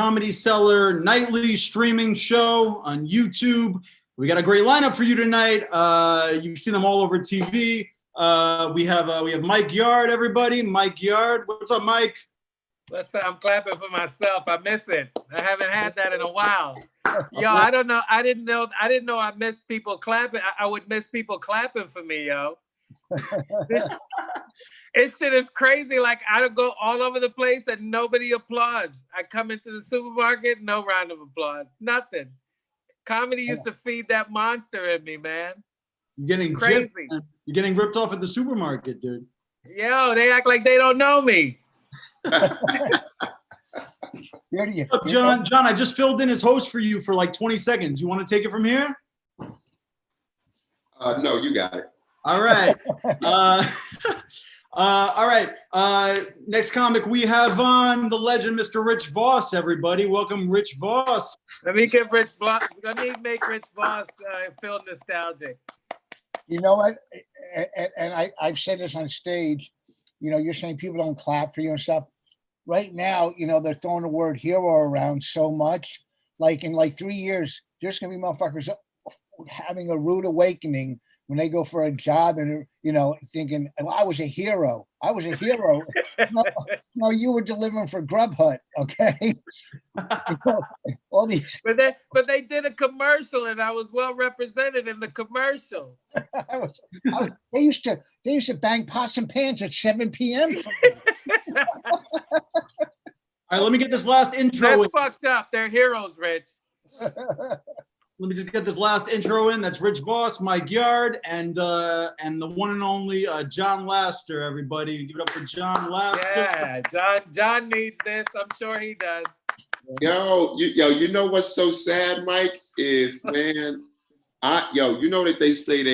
Comedy Cellar nightly streaming show on YouTube. We got a great lineup for you tonight. You've seen them all over TV. We have Mike Yard, everybody. Mike Yard. What's up, Mike? Listen, I'm clapping for myself. I miss it. I haven't had that in a while. Yo, I don't know. I didn't know I missed people clapping. I would miss people clapping for me, yo. This shit is crazy. Like, I go all over the place and nobody applauds. I come into the supermarket, no round of applause. Nothing. Comedy used to feed that monster in me, man. You're getting crazy. You're getting ripped off at the supermarket, dude. Yo, they act like they don't know me. John, I just filled in as host for you for like 20 seconds. You want to take it from here? No, you got it. All right. All right. Next comic we have on, the legend, Mr. Rich Vos, everybody. Welcome, Rich Vos. Let me make Rich Vos feel nostalgic. You know what? And I've said this on stage. You know, you're saying people don't clap for you and stuff. Right now, you know, they're throwing the word hero around so much. Like in like 3 years, there's going to be motherfuckers having a rude awakening when they go for a job and, you know, thinking, oh, I was a hero. I was a hero. No, you were delivering for Grub Hut, okay? All these. But they did a commercial and I was well represented in the commercial. They used to bang pots and pans at 7 p.m. All right, let me get this last intro. That's fucked up. They're heroes, Rich. Let me just get this last intro in. That's Rich Vos, Mike Yard, and the one and only Jon Laster. Everybody, give it up for Jon Laster. Yeah, John needs this. I'm sure he does. You know what's so sad, Mike? Is man, you know that they say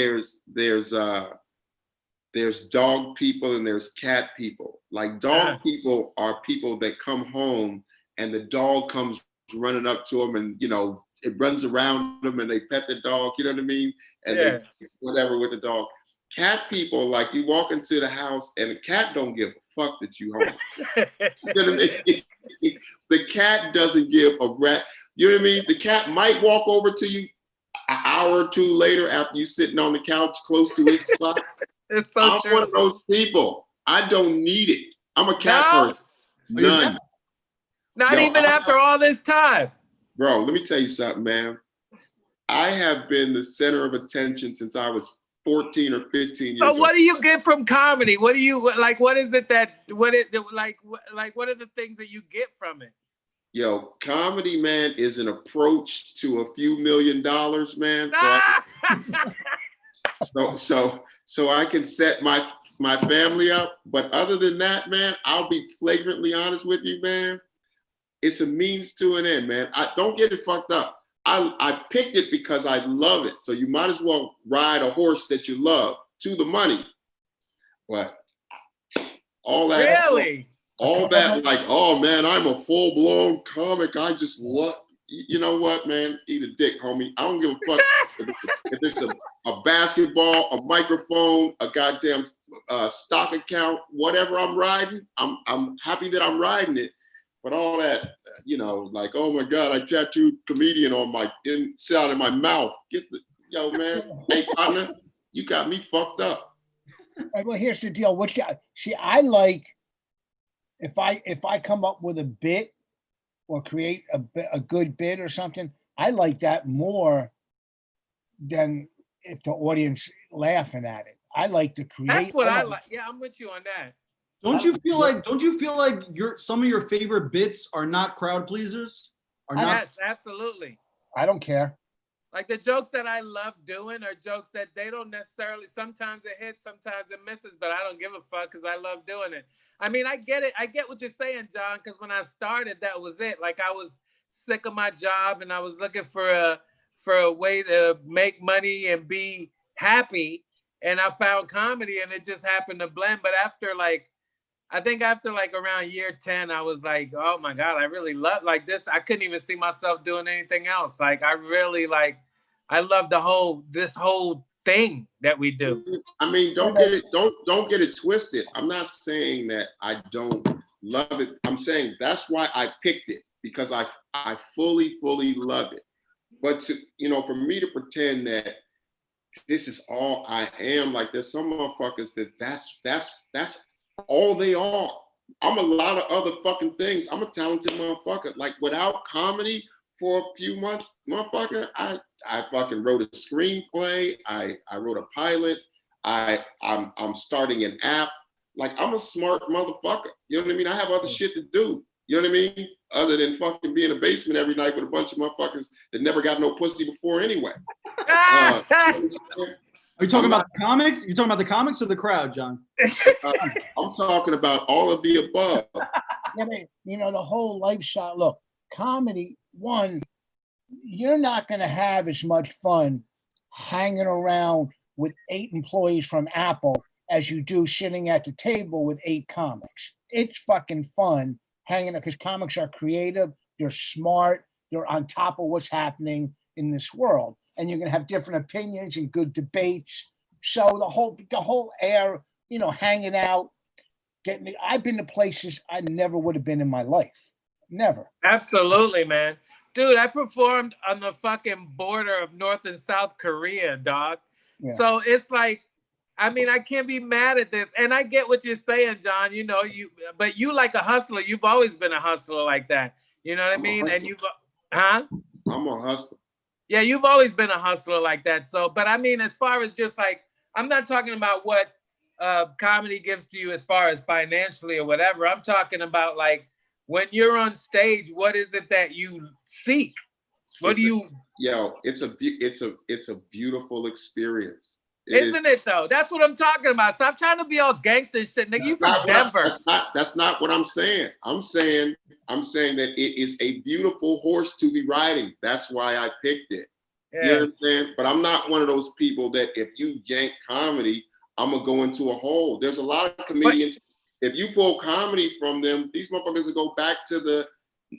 there's dog people and there's cat people. Like dog people are people that come home and the dog comes running up to them and, you know, it runs around them and they pet the dog, you know what I mean? And they whatever with the dog. Cat people, like you walk into the house and the cat don't give a fuck that you home. You know what I mean? The cat doesn't give a rat. You know what I mean? The cat might walk over to you an hour or two later after you sitting on the couch close to its spot. It's so I'm true. one of those people. I don't need it. I'm a cat person. None. Not even after all this time. Bro, let me tell you something, man. I have been the center of attention since I was 14 or 15 years old. So what do you get from comedy? What do you like? What is it that what are the things that you get from it? Yo, comedy, man, is an approach to a few $1 million, man. So I can set my family up. But other than that, man, I'll be flagrantly honest with you, man. It's a means to an end, man. I don't get it fucked up. I picked it because I love it. So you might as well ride a horse that you love to the money. But all that, all that, like, oh man, I'm a full-blown comic. I just love. You know what, man? Eat a dick, homie. I don't give a fuck if it's a basketball, a microphone, a goddamn stock account, whatever I'm riding. I'm happy that I'm riding it. But all that, you know, like, oh my God, I tattooed comedian on my inside of my mouth. Yo, man, hey partner, you got me fucked up. Right, well, here's the deal. I like if I come up with a bit or create a good bit or something, I like that more than if the audience laughing at it. I like to create. That's what I like. Yeah, I'm with you on that. Don't you feel like some of your favorite bits are not crowd pleasers? Yes, absolutely. I don't care. Like the jokes that I love doing are jokes that they don't necessarily, sometimes it hits, sometimes it misses, but I don't give a fuck because I love doing it. I mean, I get it. I get what you're saying, John, because when I started, that was it. Like I was sick of my job and I was looking for a way to make money and be happy. And I found comedy and it just happened to blend. But after around year 10, I was like, oh my God, I really love like this. I couldn't even see myself doing anything else. Like I really I love this whole thing that we do. I mean, don't get it twisted. I'm not saying that I don't love it. I'm saying that's why I picked it, because I I fully love it. But to, you know, for me to pretend that this is all I am, like there's some motherfuckers that's all they are. I'm a lot of other fucking things. I'm a talented motherfucker. Like without comedy for a few months, motherfucker, I fucking wrote a screenplay. I wrote a pilot. I'm starting an app. Like I'm a smart motherfucker. You know what I mean? I have other shit to do. You know what I mean? Other than fucking be in a basement every night with a bunch of motherfuckers that never got no pussy before anyway. Are you talking about the comics? You're talking about the comics or the crowd, John? I'm talking about all of the above. Yeah, but, you know, the whole lifestyle. Look, comedy, one, you're not going to have as much fun hanging around with 8 employees from Apple as you do sitting at the table with 8 comics. It's fucking fun hanging out because comics are creative, they're smart, they're on top of what's happening in this world. And you're going to have different opinions and good debates. So the whole air, you know, hanging out, I've been to places I never would have been in my life. Never. Absolutely, man. Dude, I performed on the fucking border of North and South Korea, dog. Yeah. So it's like, I mean, I can't be mad at this. And I get what you're saying, John. You know, but you like a hustler. You've always been a hustler like that. You know what I mean? And I'm a hustler. Yeah, you've always been a hustler like that. So, but I mean, as far as just like, I'm not talking about what comedy gives to you as far as financially or whatever. I'm talking about like when you're on stage, what is it that you seek? What do you? Yo, it's a beautiful experience. Isn't it though? That's what I'm talking about. Stop trying to be all gangster and shit. Nigga, you from Denver. That's not what I'm saying. I'm saying that it is a beautiful horse to be riding. That's why I picked it. Yeah. You know what I'm saying? But I'm not one of those people that if you yank comedy, I'm gonna go into a hole. There's a lot of comedians. If you pull comedy from them, these motherfuckers will go back to the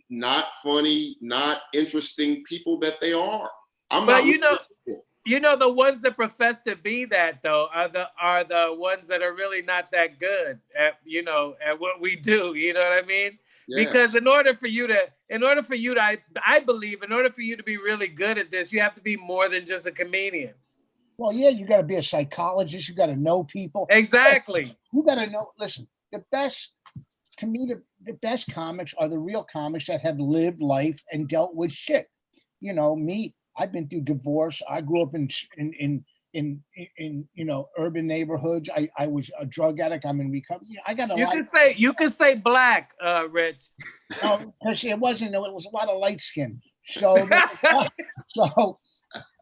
not funny, not interesting people that they are. You know, the ones that profess to be that though are the ones that are really not that good at, you know, at what we do. You know what I mean? Yeah. Because in order for you to, I believe in order for you to be really good at this, you have to be more than just a comedian. Well, yeah, you got to be a psychologist. You got to know people. Exactly. You got to know, listen, the best comics are the real comics that have lived life and dealt with shit. You know, me, I've been through divorce. I grew up in you know, urban neighborhoods. I was a drug addict. I'm in recovery. I got a lot. You can say black, Rich. No, because it wasn't. It was a lot of light skin. So, so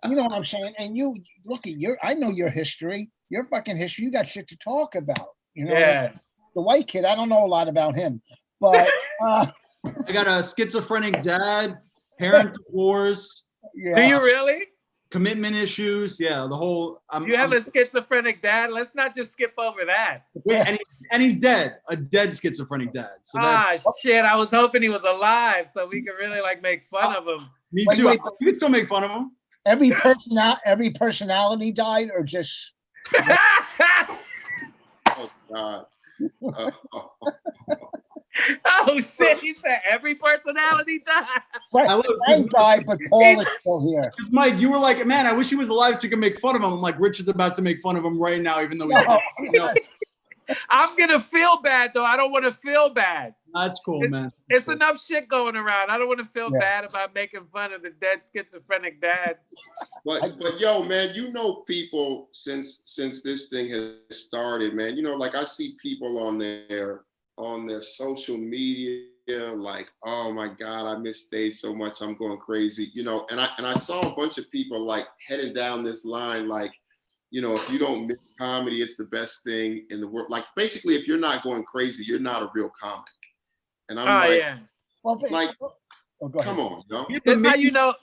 you know what I'm saying. And you look at I know your history. Your fucking history. You got shit to talk about. You know. Yeah. The white kid. I don't know a lot about him, but I got a schizophrenic dad, parent divorce. Yeah. Do you really? Commitment issues, yeah. The whole. You have a schizophrenic dad. Let's not just skip over that. And he's dead. A dead schizophrenic dad. So shit! I was hoping he was alive so we could really like make fun of him. Me too. You can still make fun of him. Every personality died, or just. Oh God. Oh shit! He said every personality died. Frank died, but Paul is still here. Mike, you were like, man, I wish he was alive so you could make fun of him. I'm like, Rich is about to make fun of him right now, even though he's I'm gonna feel bad though. I don't want to feel bad. That's cool, man. It's enough shit going around. I don't want to feel bad about making fun of the dead schizophrenic dad. But yo, man, you know people since this thing has started, man. You know, like I see people on their social media, like, oh my God, I miss stage so much, I'm going crazy, you know. And I saw a bunch of people like heading down this line, like, you know, if you don't miss comedy, it's the best thing in the world. Like, basically, if you're not going crazy, you're not a real comic. And I'm come on, you know. Yeah, that's how you know.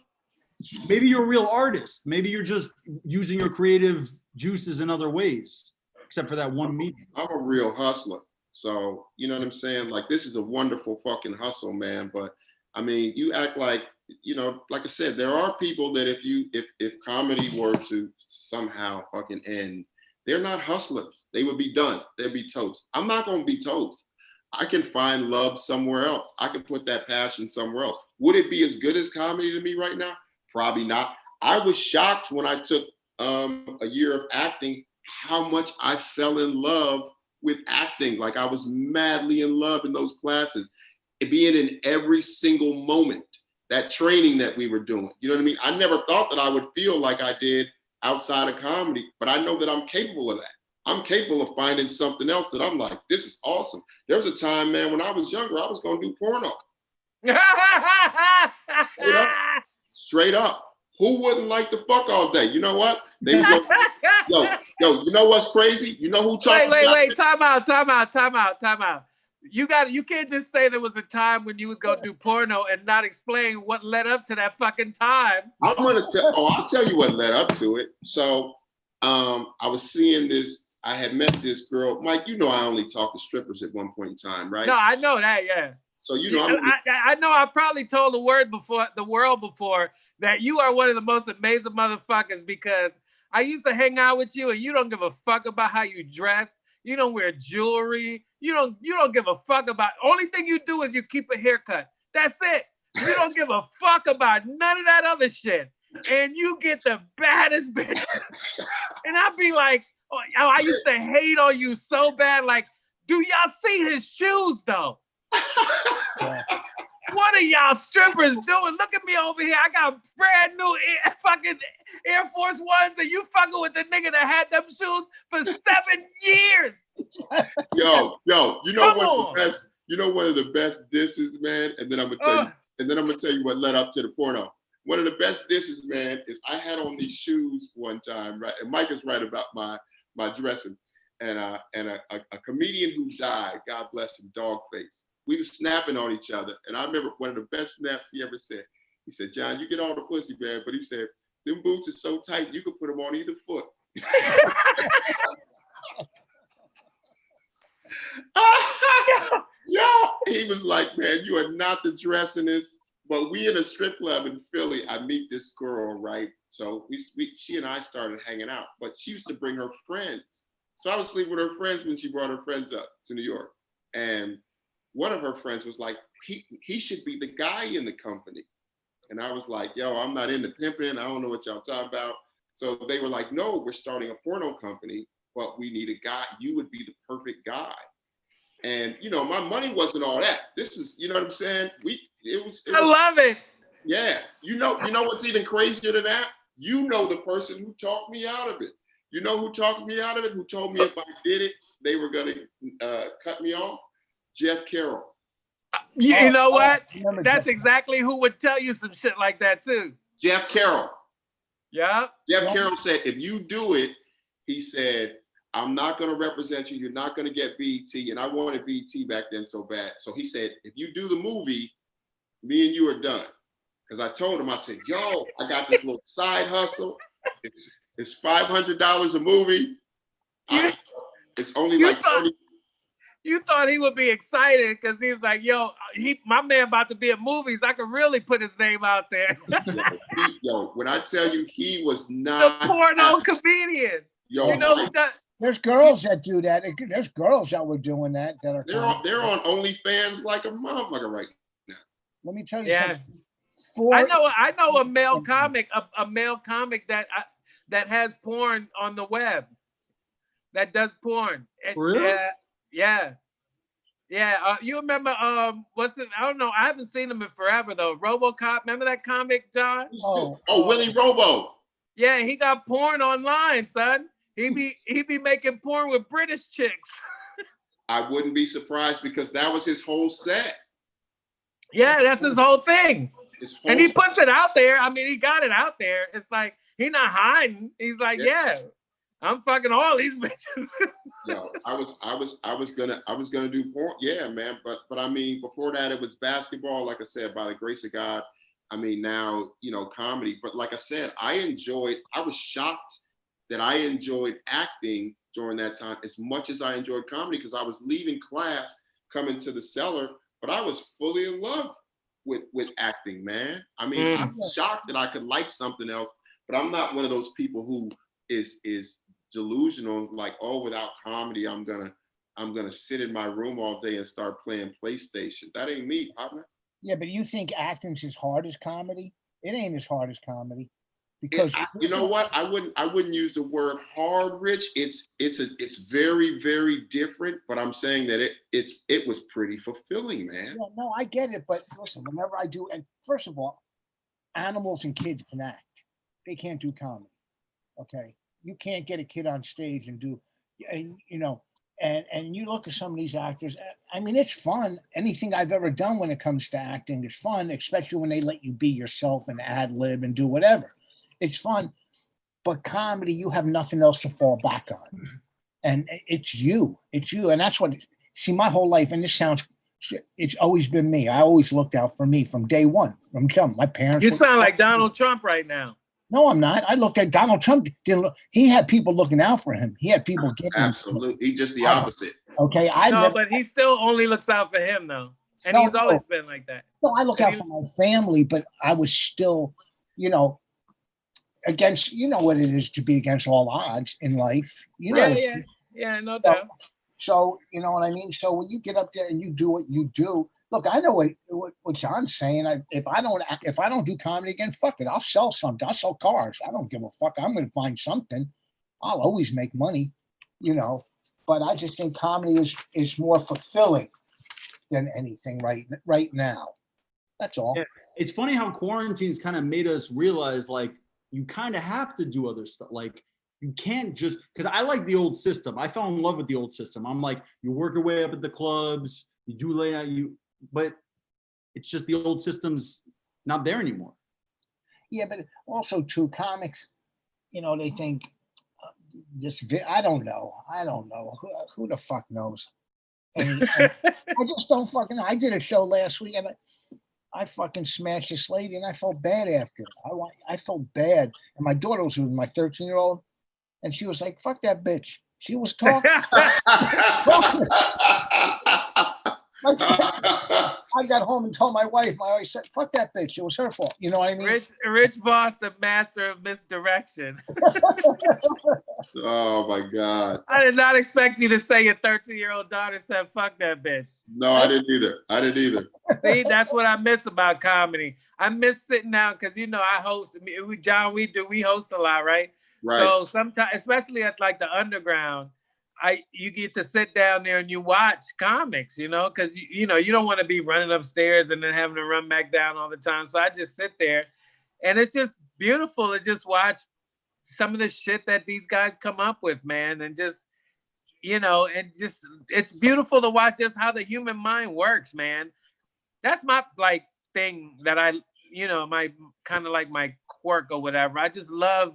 Maybe you're a real artist. Maybe you're just using your creative juices in other ways, except for that one medium. I'm a real hustler. So, you know what I'm saying? Like, this is a wonderful fucking hustle, man. But I mean, you act like, you know, like I said, there are people that if comedy were to somehow fucking end, they're not hustlers. They would be done. They'd be toast. I'm not going to be toast. I can find love somewhere else. I can put that passion somewhere else. Would it be as good as comedy to me right now? Probably not. I was shocked when I took a year of acting, how much I fell in love with acting. Like I was madly in love in those classes, being in every single moment, that training that we were doing. You know what I mean? I never thought that I would feel like I did outside of comedy, but I know that I'm capable of that. I'm capable of finding something else that I'm like, this is awesome. There was a time, man, when I was younger, I was gonna do porno. Straight up. Straight up. Who wouldn't like to fuck all day? You know what? They was like, yo, you know what's crazy? You know who talking wait, time out. You can't just say there was a time when you was gonna do porno and not explain what led up to that fucking time. I'll tell you what led up to it. So I was seeing this, I had met this girl. Mike, you know I only talked to strippers at one point in time, right? No, I know that, yeah. So you know I know I probably told the world before that you are one of the most amazing motherfuckers, because I used to hang out with you and you don't give a fuck about how you dress. You don't wear jewelry. You don't give a fuck about, only thing you do is you keep a haircut. That's it. You don't give a fuck about none of that other shit. And you get the baddest bitch. And I'd be like, oh, I used to hate on you so bad. Like, do y'all see his shoes though? What are y'all strippers doing? Look at me over here. I got brand new fucking Air Force Ones, and you fucking with the nigga that had them shoes for 7 years. Yo, you know one of the best disses, man. And then I'm gonna tell you what led up to the porno. One of the best disses, man, is I had on these shoes one time, right? And Mike is right about my dressing. And a comedian who died, God bless him, Dogface. We were snapping on each other. And I remember one of the best snaps he ever said. He said, John, you get all the pussy, man. But he said, them boots are so tight, you could put them on either foot. Yo, he was like, man, you are not the dressingest. But we in a strip club in Philly, I meet this girl, right? So she and I started hanging out. But she used to bring her friends. So I was sleeping with her friends when she brought her friends up to New York. And one of her friends was like, he should be the guy in the company. And I was like, yo, I'm not into pimping. I don't know what y'all talking about. So they were like, no, we're starting a porno company, but we need a guy. You would be the perfect guy. And, you know, my money wasn't all that. This is, you know what I'm saying? I love it. Yeah. You know what's even crazier than that? You know the person who talked me out of it. You know who talked me out of it? Who told me if I did it, they were going to cut me off? Jeff Carroll. You know what? That's exactly who would tell you some shit like that too. Jeff Carroll. Yeah. Jeff Carroll said, if you do it, he said, I'm not going to represent you. You're not going to get BET. And I wanted BET back then so bad. So he said, if you do the movie, me and you are done. Because I told him, I said, yo, I got this little side hustle. It's $500 a movie. It's only like 30. You thought he would be excited because he was like, yo, my man about to be in movies. I could really put his name out there. Yo, when I tell you he was not the porno comedian. Yo, you know that. There's girls that do that. There's girls that were doing that are they're on OnlyFans like a motherfucker right now. Let me tell you something. I know a male comic, that has porn on the web. That does porn. Really? Yeah. You remember what's it? I don't know. I haven't seen him in forever though. RoboCop. Remember that comic, John? Oh, Willie Robo. Yeah, he got porn online, son. He be making porn with British chicks. I wouldn't be surprised because that was his whole set. Yeah, that's his whole thing. And he puts it out there. I mean, he got it out there. It's like he's not hiding. He's like, yeah, I'm fucking all these bitches. Yo, I was gonna do porn. Yeah, man. But I mean, before that, it was basketball. Like I said, by the grace of God. I mean, now, you know, comedy. But like I said, I was shocked that I enjoyed acting during that time as much as I enjoyed comedy because I was leaving class, coming to the Cellar, but I was fully in love with acting, man. I mean, I'm shocked that I could like something else, but I'm not one of those people who is delusional, like, oh, without comedy, I'm gonna sit in my room all day and start playing PlayStation. That ain't me, partner. Yeah, but you think acting's as hard as comedy? It ain't as hard as comedy. Because you know what? I wouldn't use the word hard, Rich. It's very, very different, but I'm saying that it was pretty fulfilling, man. Yeah, no, I get it, but listen, whenever I do, and first of all, animals and kids can act. They can't do comedy. Okay. You can't get a kid on stage and do, and you know, and you look at some of these actors, I mean, it's fun. Anything I've ever done when it comes to acting is fun, especially when they let you be yourself and ad lib and do whatever. It's fun. But comedy, you have nothing else to fall back on. And it's you. It's you. And that's what, see, my whole life, and this sounds, it's always been me. I always looked out for me from day one. From jump. My parents. You sound like Donald Trump right now. No, I'm not. I looked at Donald Trump. He had people looking out for him. He had people giving. Absolutely. He's just the opposite. Okay. But he still only looks out for him, though. And he's always been like that. No, I look out for my family, but I was still, against, what it is to be against all odds in life. Yeah, no doubt. So, you know what I mean? So when you get up there and you do what you do, look, I know what John's saying. If I don't do comedy again, fuck it. I'll sell something. I'll sell cars. I don't give a fuck. I'm going to find something. I'll always make money, But I just think comedy is more fulfilling than anything right now. That's all. Yeah. It's funny how quarantine's kind of made us realize, like, you kind of have to do other stuff. Like, you can't just, because I like the old system. I fell in love with the old system. I'm like, you work your way up at the clubs, you do late out, but it's just the old system's not there anymore. Yeah, but also too, comics, they think I don't know. Who the fuck knows? And I just don't fucking know. I did a show last week and I fucking smashed this lady and I felt bad after. I felt bad. And my daughter was with my 13-year-old and she was like, fuck that bitch. She was talking. I got home and told my wife. My wife said, fuck that bitch. It was her fault. You know what I mean? Rich Vos, the master of misdirection. Oh, my God. I did not expect you to say your 13-year-old daughter said, fuck that bitch. No, I didn't either. See, that's what I miss about comedy. I miss sitting down because, I host. John, we host a lot, right? Right. So sometimes, especially at like the underground, you get to sit down there and you watch comics, because you don't want to be running upstairs and then having to run back down all the time. So I just sit there, and it's just beautiful to just watch some of the shit that these guys come up with, man, and just it's beautiful to watch just how the human mind works, man. That's my thing that my kind of like my quirk or whatever. I just love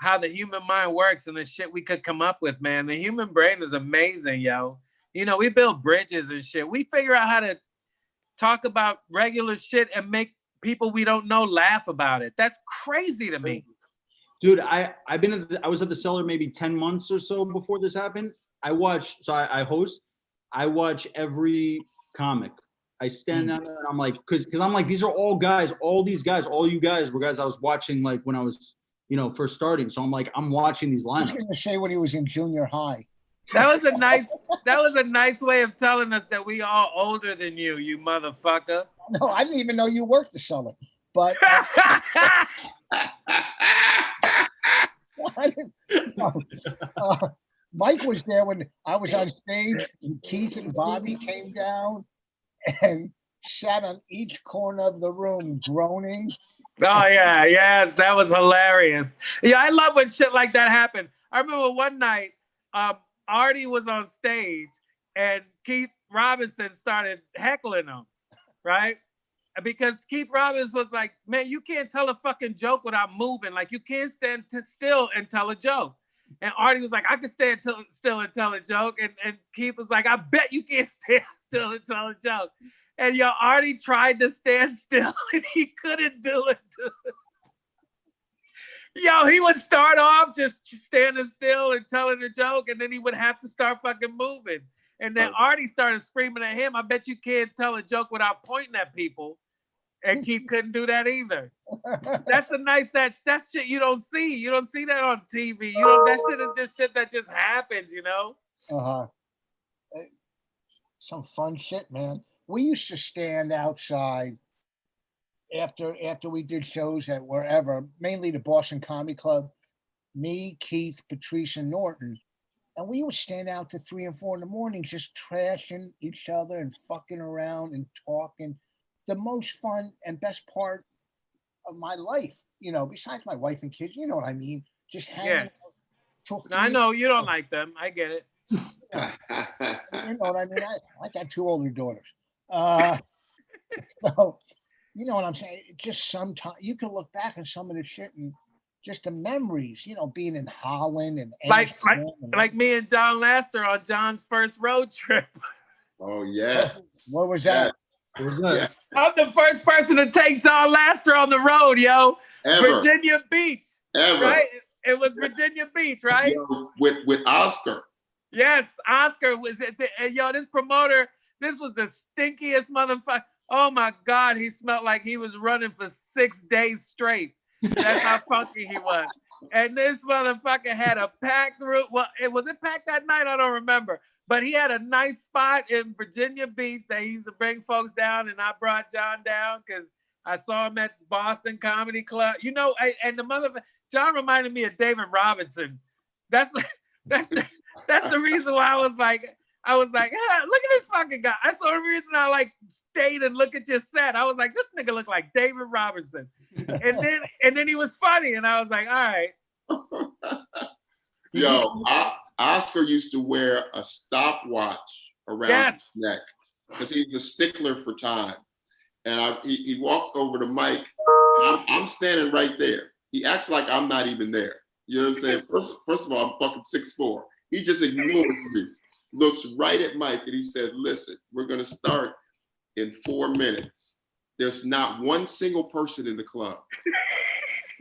how the human mind works and the shit we could come up with, man. The human brain is amazing, yo. We build bridges and shit. We figure out how to talk about regular shit and make people we don't know laugh about it. That's crazy to me. Dude, I was at the Cellar maybe 10 months or so before this happened. I host. I watch every comic. I stand down there and I'm like, because I'm like, these are all guys, all you guys were guys I was watching like when I was, first starting. So I'm like, I'm watching these lineups. I was gonna say when he was in junior high. That was a nice way of telling us that we all older than you motherfucker. No, I didn't even know you worked the Cellar. But Mike was there when I was on stage, and Keith and Bobby came down and sat on each corner of the room groaning. Oh yeah, yes, that was hilarious. Yeah, I love when shit like that happened. I remember one night, Artie was on stage and Keith Robinson started heckling him, right? Because Keith Robinson was like, man, you can't tell a fucking joke without moving. Like, you can't stand still and tell a joke. And Artie was like, I can stand still and tell a joke. And Keith was like, I bet you can't stand still and tell a joke. And Artie tried to stand still and he couldn't do it. He would start off just standing still and telling a joke, and then he would have to start fucking moving. And then Artie started screaming at him, I bet you can't tell a joke without pointing at people. And Keith couldn't do that either. That's shit you don't see. You don't see that on TV. That shit is just shit that just happens, Some fun shit, man. we used to stand outside after we did shows at wherever, mainly the Boston Comedy Club, me, Keith, Patrice, and Norton. And we would stand out to 3 and 4 in the morning, just trashing each other and fucking around and talking. The most fun and best part of my life, you know, besides my wife and kids, you know what I mean? Just hanging out. I know you don't like them. I get it. You know what I mean? I got 2 older daughters. So, you know what I'm saying? Just sometimes you can look back on some of the shit and just the memories, you know, being in Holland and like me and Jon Laster on John's first road trip. Oh, yes. What was that? What was that? Yeah. I'm the first person to take Jon Laster on the road, yo. Ever. Virginia Beach. Ever. Right? It was Virginia Beach, right? Yo, with Oscar. Yes, Oscar was at this promoter, this was the stinkiest motherfucker. Oh my God, he smelled like he was running for 6 days straight. That's how funky he was. And this motherfucker had a packed room. Well, was it packed that night? I don't remember. But he had a nice spot in Virginia Beach that he used to bring folks down, and I brought John down because I saw him at Boston Comedy Club. You know, and the motherfucker, John reminded me of David Robinson. That's the reason why I was like, look at this fucking guy. That's the only reason I like stayed and look at your set. I was like, this nigga look like David Robinson. and then he was funny, and I was like, all right. Yo, Oscar used to wear a stopwatch around his neck because he was a stickler for time. And he walks over to Mike. I'm standing right there. He acts like I'm not even there. You know what I'm saying? First of all, I'm fucking 6'4". He just ignores me, looks right at Mike, and he said, listen, we're going to start in 4 minutes. There's not one single person in the club.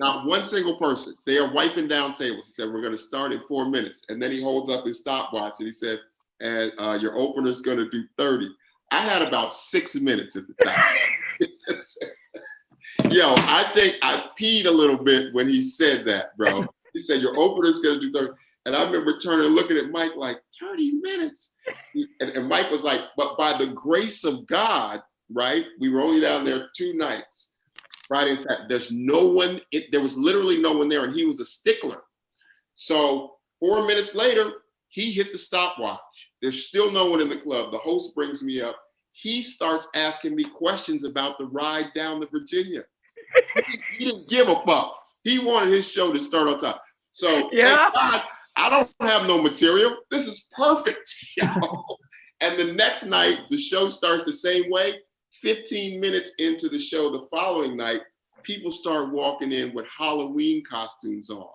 Not one single person. They are wiping down tables. He said, we're going to start in 4 minutes. And then he holds up his stopwatch and he said, and your opener's going to do 30. I had about 6 minutes at the time. Yo, I think I peed a little bit when he said that, bro. He said, your opener's going to do 30. And I remember turning and looking at Mike like, 30 minutes? And Mike was like, but by the grace of God, right? We were only down there 2 nights, Friday and Saturday. There's no one, there was literally no one there, and he was a stickler. So 4 minutes later, he hit the stopwatch. There's still no one in the club. The host brings me up. He starts asking me questions about the ride down to Virginia. He didn't give a fuck. He wanted his show to start on time. So thank God, I don't have no material. This is perfect. And the next night, the show starts the same way. 15 minutes into the show the following night, people start walking in with Halloween costumes on.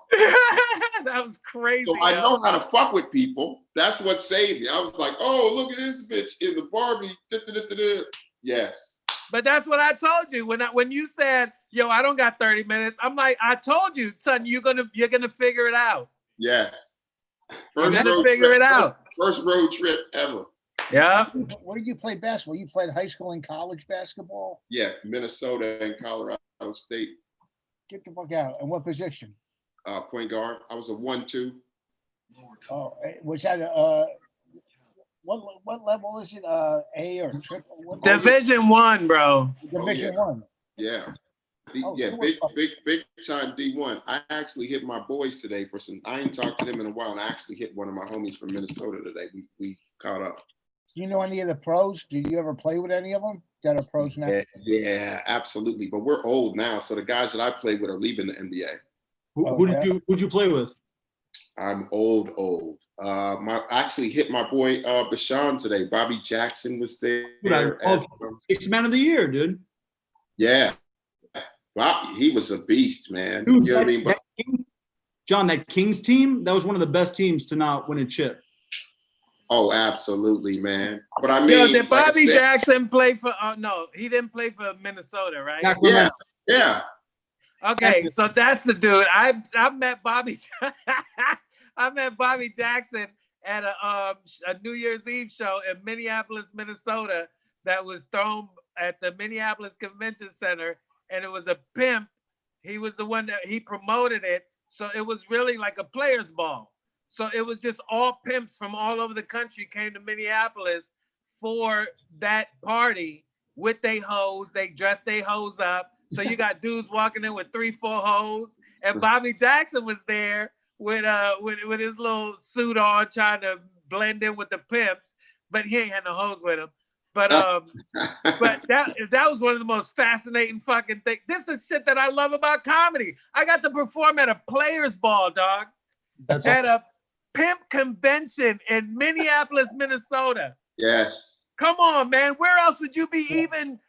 That was crazy. So I know how to fuck with people. That's what saved me. I was like, oh, look at this bitch in the Barbie. Yes. But that's what I told you. When you said, yo, I don't got 30 minutes, I'm like, I told you, son, you're gonna figure it out. Yes. First road trip ever. Yeah. Where did you play basketball? You played high school and college basketball? Yeah, Minnesota and Colorado State. Get the fuck out. And what position? Point guard. I was a 1-2. Oh, was that what level is it? A or triple? Division 1, bro. Division 1. Yeah. Oh, big time D1. I actually hit my boys today for some. I ain't talked to them in a while, and I actually hit one of my homies from Minnesota today. We caught up. Do you know any of the pros? Did you ever play with any of them that are pros now? Yeah, absolutely. But we're old now, so the guys that I played with are leaving the NBA. Who'd you play with? I'm old. I actually hit my boy Bashan today. Bobby Jackson was there. Sixth man of the year, dude. Yeah. Wow, he was a beast, man. Dude, you know what I mean? John, that Kings team, that was one of the best teams to not win a chip. Oh, absolutely, man. But I mean, yo, did Bobby Jackson play for? No, he didn't play for Minnesota, right? Yeah. Okay, so that's the dude. I met Bobby. I met Bobby Jackson at a New Year's Eve show in Minneapolis, Minnesota, that was thrown at the Minneapolis Convention Center, and it was a pimp. He was the one that he promoted it, so it was really like a players' ball. So it was just all pimps from all over the country came to Minneapolis for that party with they hoes. They dress they hoes up. So you got dudes walking in with 3-4 hoes, and Bobby Jackson was there with his little suit on, trying to blend in with the pimps, but he ain't had no hoes with him. But that was one of the most fascinating fucking things. This is shit that I love about comedy. I got to perform at a Players Ball, dog. That's at a pimp convention in Minneapolis, Minnesota. Yes. Come on, man. Where else would you be even?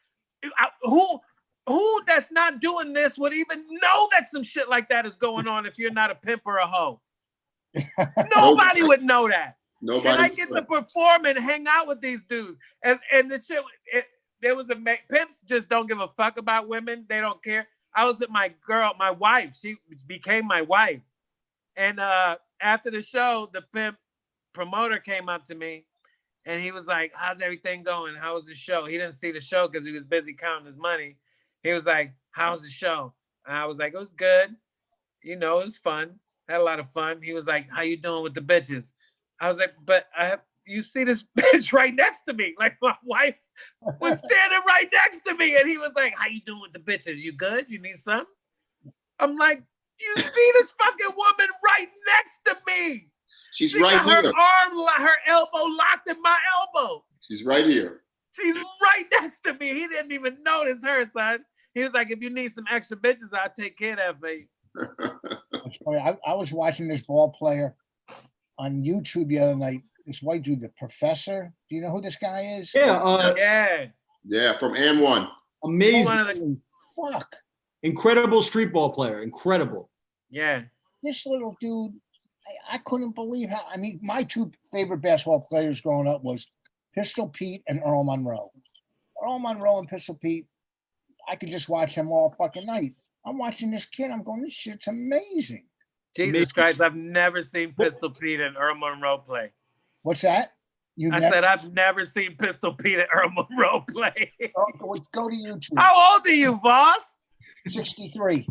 Who that's not doing this would even know that some shit like that is going on if you're not a pimp or a hoe? Nobody would know that. Nobody. And I get to perform and hang out with these dudes. And the shit, there was pimps just don't give a fuck about women. They don't care. I was with my wife. She became my wife. And after the show, the pimp promoter came up to me and he was like, "How's everything going? How was the show?" He didn't see the show because he was busy counting his money. He was like, "How's the show?" And I was like, "It was good. It was fun. Had a lot of fun." He was like, "How you doing with the bitches?" I was like, "But you see this bitch right next to me." Like, my wife was standing right next to me. And he was like, "How you doing with the bitches? You good? You need some?" I'm like, "You see this fucking woman right next to me? She's she right got here. Her elbow locked in my elbow. She's right here. She's right next to me." He didn't even notice her, son. He was like, "If you need some extra bitches, I'll take care of that for you." I was watching this ball player on YouTube the other night. This white dude, the professor. Do you know who this guy is? Yeah. Yeah, from And One. Amazing. Fuck. Incredible street ball player. Incredible. Yeah. This little dude, I couldn't believe how. I mean, my two favorite basketball players growing up was Pistol Pete and Earl Monroe. Earl Monroe and Pistol Pete, I could just watch them all fucking night. I'm watching this kid. I'm going, this shit's amazing. Jesus Christ, I've never seen Pistol Pete and Earl Monroe play. What's that? Said I've never seen Pistol Pete and Earl Monroe play. Go to YouTube. How old are you, Vos? 63.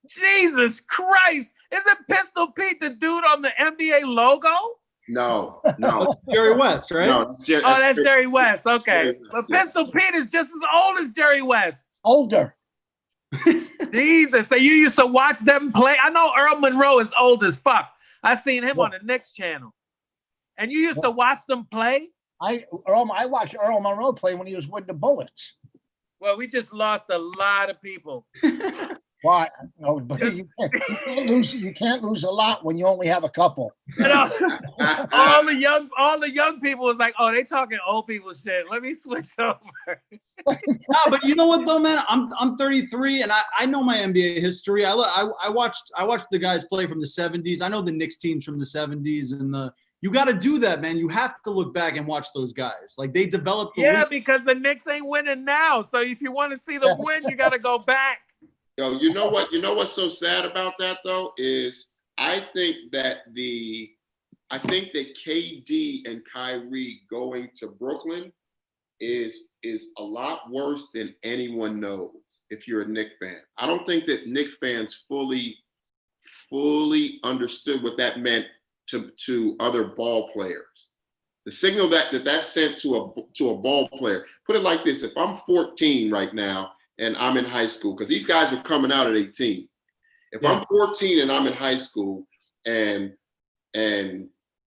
Jesus Christ. Isn't Pistol Pete the dude on the NBA logo? No. Jerry West, right? No, that's Jerry West. Okay. Jerry West, But Pistol Pete is just as old as Jerry West. Older. Jesus. So you used to watch them play? I know Earl Monroe is old as fuck. I seen him on the Knicks channel. And you used to watch them play? I watched Earl Monroe play when he was with the Bullets. Well, we just lost a lot of people. Why? No, but you can't lose a lot when you only have a couple. All the young people was like, "Oh, they talking old people shit. Let me switch over." No, but you know what though, man? I'm 33 and I know my NBA history. I watched the guys play from the 70s. I know the Knicks teams from the 70s and you got to do that, man. You have to look back and watch those guys. Like they developed. Yeah, because the Knicks ain't winning now. So if you want to see them win, you got to go back. Yo, you know what? You know what's so sad about that though is I think that KD and Kyrie going to Brooklyn is a lot worse than anyone knows. If you're a Knicks fan, I don't think that Knicks fans fully understood what that meant to other ball players. The signal that sent to a ball player. Put it like this: if I'm 14 right now. And I'm in high school, because these guys are coming out at 18. If I'm 14 and I'm in high school and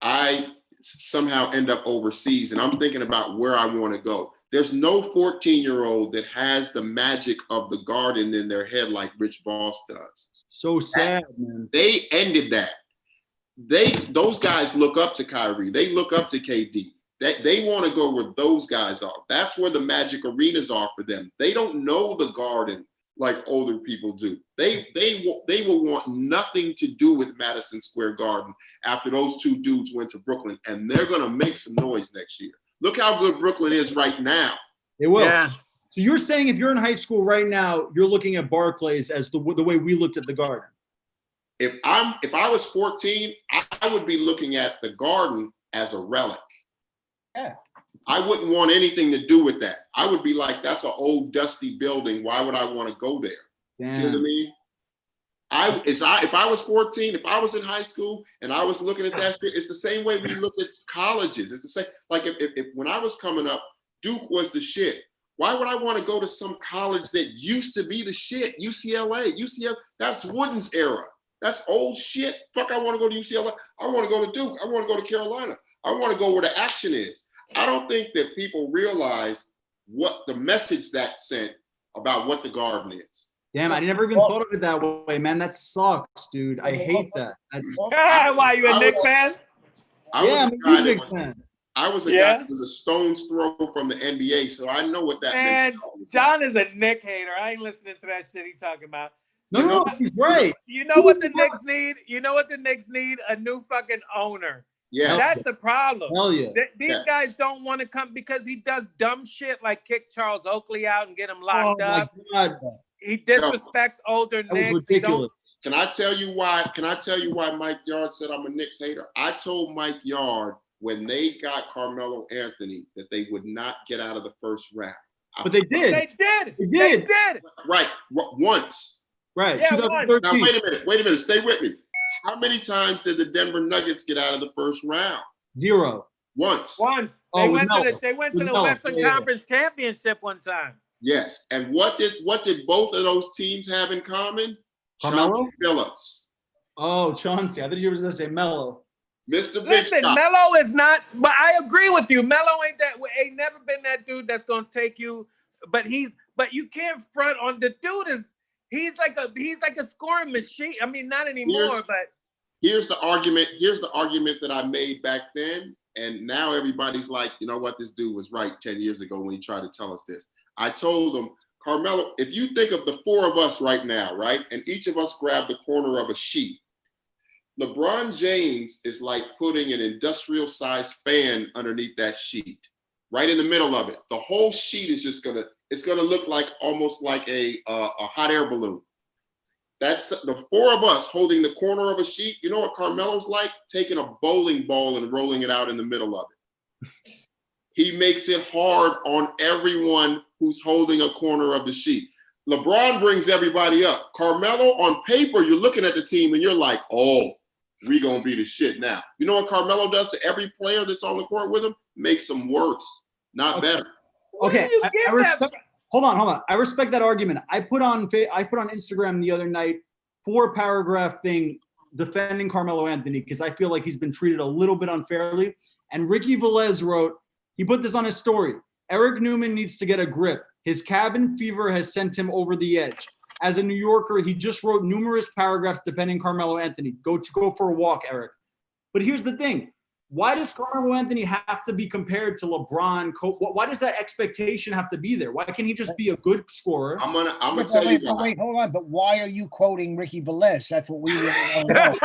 I somehow end up overseas and I'm thinking about where I want to go, there's no 14-year-old that has the magic of the Garden in their head like Rich Voss does. So sad, man. They ended that. Those guys look up to Kyrie. They look up to KD. They want to go where those guys are. That's where the magic arenas are for them. They don't know the Garden like older people do. They will want nothing to do with Madison Square Garden after those two dudes went to Brooklyn, and they're going to make some noise next year. Look how good Brooklyn is right now. It will. Yeah. So you're saying if you're in high school right now, you're looking at Barclays as the way we looked at the Garden. If I was 14, I would be looking at the Garden as a relic. Yeah. I wouldn't want anything to do with that. I would be like, that's an old dusty building. Why would I want to go there? Damn. You know what I mean? If I was 14, if I was in high school and I was looking at that shit, it's the same way we look at colleges. It's the same. Like if when I was coming up, Duke was the shit. Why would I want to go to some college that used to be the shit? UCLA, that's Wooden's era. That's old shit. Fuck, I want to go to UCLA. I want to go to Duke. I want to go to Carolina. I want to go where the action is. I don't think that people realize what the message that sent about what the Garden is. Damn, I never even thought of it that way, man. That sucks, dude. I hate that. Why, you a Knicks fan? I was a guy that was a stone's throw from the NBA, so I know what that meant. John is a Knick hater. I ain't listening to that shit he talking about. No, he's right. You know what the Knicks need? You know what the Knicks need? A new fucking owner. Yeah, that's the problem. Hell yeah. These guys don't want to come because he does dumb shit like kick Charles Oakley out and get him locked up. My God. He disrespects older Knicks. Ridiculous. Can I tell you why? Mike Yard said I'm a Knicks hater? I told Mike Yard when they got Carmelo Anthony that they would not get out of the first round. But they did. They did. Right. Once. Right. Yeah, 2013. Now wait a minute. Stay with me. How many times did the Denver Nuggets get out of the first round? 0. Once. They went to the Western Conference Championship one time. Yes. And what did both of those teams have in common? Carmelo? Chauncey Billups. Oh, Chauncey. I thought you were going to say Melo. Mr. Big Listen, Shot. Melo is not, but I agree with you. Melo ain't never been that dude that's gonna take you. But you can't front on the dude he's like a scoring machine. I mean, not anymore, but here's the argument that I made back then. And now everybody's like, you know what, this dude was right 10 years ago when he tried to tell us this. I told him, Carmelo, if you think of the four of us right now, right? And each of us grab the corner of a sheet. LeBron James is like putting an industrial-sized fan underneath that sheet, right in the middle of it. The whole sheet is just gonna look like almost like a hot air balloon. That's the four of us holding the corner of a sheet. You know what Carmelo's like? Taking a bowling ball and rolling it out in the middle of it. He makes it hard on everyone who's holding a corner of the sheet. LeBron brings everybody up. Carmelo, on paper, you're looking at the team and you're like, oh, we gonna be the shit now. You know what Carmelo does to every player that's on the court with him? Makes them worse, not better. Okay, hold on. I respect that argument. I put on Instagram the other night 4-paragraph thing defending Carmelo Anthony because I feel like he's been treated a little bit unfairly. And Ricky Velez wrote, he put this on his story. Eric Neuman needs to get a grip. His cabin fever has sent him over the edge. As a New Yorker, he just wrote numerous paragraphs defending Carmelo Anthony. Go for a walk, Eric. But here's the thing. Why does Carmelo Anthony have to be compared to LeBron? Why does that expectation have to be there? Why can't he just be a good scorer? I'm gonna tell you why. Wait, hold on. But why are you quoting Ricky Velez? That's what we really want to know.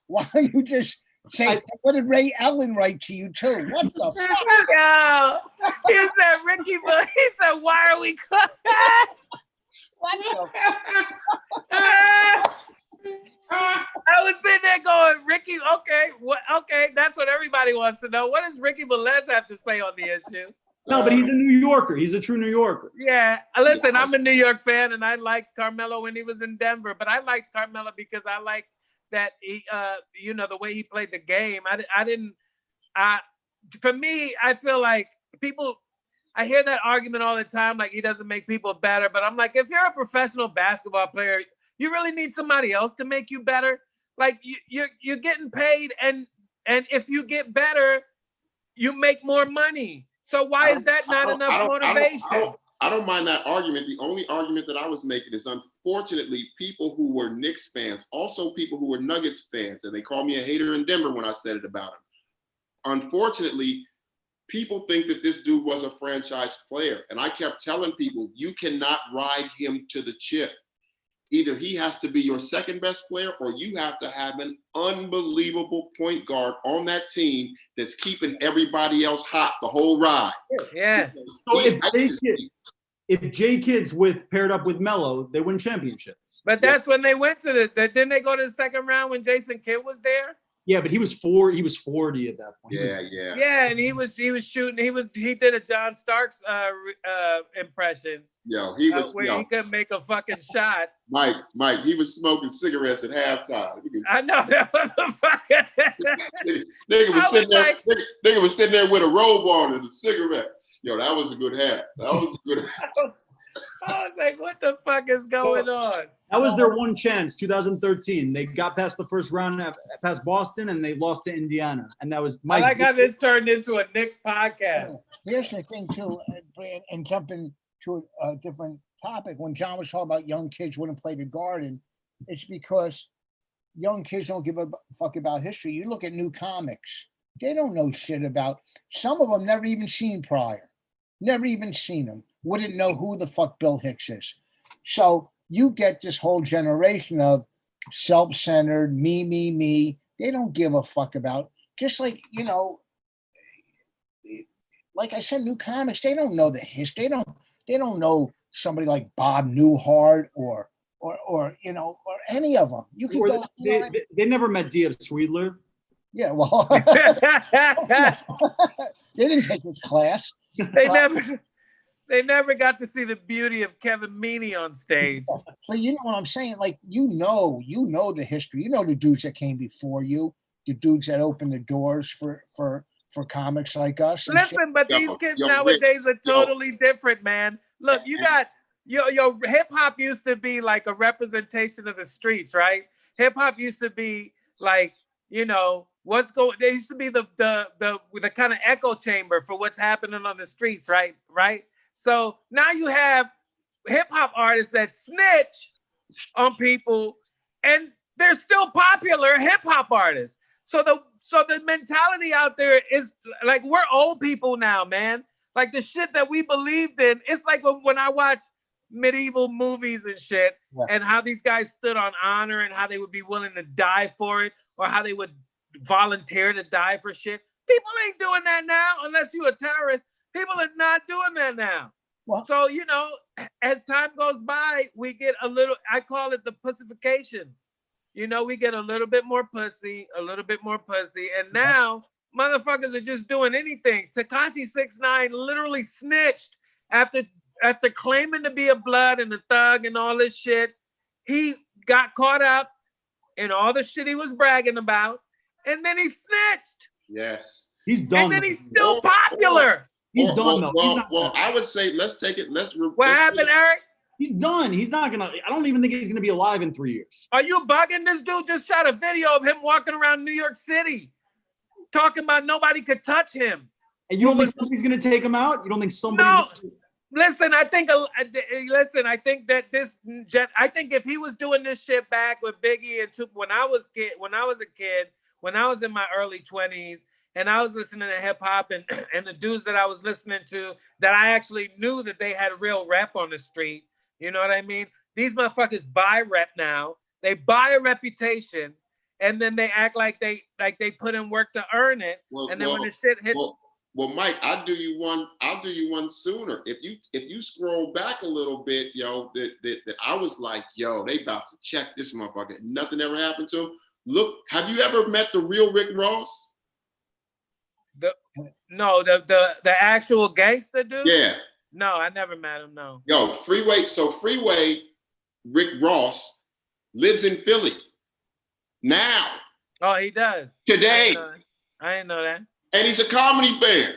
Why are you just saying, what did Ray Allen write to you too? What the fuck? Yo, he said Ricky Velez. He said, why are we What the I was sitting there going, Ricky, okay, that's what everybody wants to know. What does Ricky Velez have to say on the issue? No, but he's a New Yorker. He's a true New Yorker. Yeah. Listen, I'm a New York fan, and I liked Carmelo when he was in Denver. But I liked Carmelo because I liked that he, the way he played the game. For me, I feel like I hear that argument all the time, like he doesn't make people better. But I'm like, if you're a professional basketball player, you really need somebody else to make you better. Like you're getting paid, and if you get better, you make more money. So why is that not enough motivation? I don't mind that argument. The only argument that I was making is, unfortunately, people who were Knicks fans, also people who were Nuggets fans, and they called me a hater in Denver when I said it about him. Unfortunately, people think that this dude was a franchise player. And I kept telling people, you cannot ride him to the chip. Either he has to be your second best player, or you have to have an unbelievable point guard on that team that's keeping everybody else hot the whole ride. Yeah. So if J Kidd's paired up with Melo, they win championships. But that's when they went to didn't they go to the second round when Jason Kidd was there? Yeah, but he was 40 at that point. Yeah, and he was shooting. He did a John Starks impression. Yo, he was where he could make a fucking shot. Mike, he was smoking cigarettes at halftime. I know that motherfucker. Nigga was sitting there with a robe on and a cigarette. Yo, that was a good hat. I was like, what the fuck is going on? That was their one chance, 2013. They got past the first round, past Boston, and they lost to Indiana. And that was Mike. I like how this turned into a Knicks podcast. Here's the thing, too, and jumping to a different topic. When John was talking about young kids wouldn't play the Garden, it's because young kids don't give a fuck about history. You look at new comics. They don't know shit about, some of them never even seen Pryor. Never even seen them. Wouldn't know who the fuck Bill Hicks is. So you get this whole generation of self-centered, me. They don't give a fuck about, just like, you know, like I said, new comics, they don't know the history. They don't know somebody like Bob Newhart or you know, or any of them. You can go. They never met D.F. Sweedler. Yeah, well, they didn't take his class. They never got to see the beauty of Kevin Meaney on stage. But you know what I'm saying? Like, you know the history. You know the dudes that came before you, the dudes that opened the doors for comics like us. Listen, but these kids nowadays are totally different, man. Look, you got your hip hop used to be like a representation of the streets, right? Hip hop used to be like, you know, they used to be the kind of echo chamber for what's happening on the streets, right? So now you have hip hop artists that snitch on people, and they're still popular hip hop artists. So the mentality out there is like, we're old people now, man. Like the shit that we believed in. It's like when I watch medieval movies and shit, and how these guys stood on honor and how they would be willing to die for it, or how they would volunteer to die for shit. People ain't doing that now unless you're a terrorist. People are not doing that now. Well, so, you know, as time goes by, we get a little, I call it the pussification. You know, we get a little bit more pussy. And now motherfuckers are just doing anything. Tekashi 6ix9ine literally snitched after claiming to be a blood and a thug and all this shit. He got caught up in all the shit he was bragging about. And then he snitched. Yes. He's done. And then he's still popular. He's done though. Well, I would say let's take it. What happened, Eric? He's done. He's not gonna. I don't even think he's gonna be alive in 3 years. Are you bugging? This dude just shot a video of him walking around New York City, talking about nobody could touch him. And you don't think somebody's gonna take him out? You don't think somebody? No. Listen, I think that I think if he was doing this shit back with Biggie and Tupac when I was a kid, when I was in my early 20s. And I was listening to hip hop and the dudes that I was listening to that I actually knew that they had real rep on the street. You know what I mean? These motherfuckers buy rep now. They buy a reputation, and then they act like they put in work to earn it. When the shit hits. Well, Mike, I'll do you one sooner. If you scroll back a little bit, yo, that I was like, yo, they about to check this motherfucker. Nothing ever happened to him. Look, have you ever met the real Rick Ross? The actual gangster dude? Yeah. No, I never met him, no. Yo, Freeway Rick Ross lives in Philly now. Oh, he does? Today. I didn't know that. And he's a comedy fan.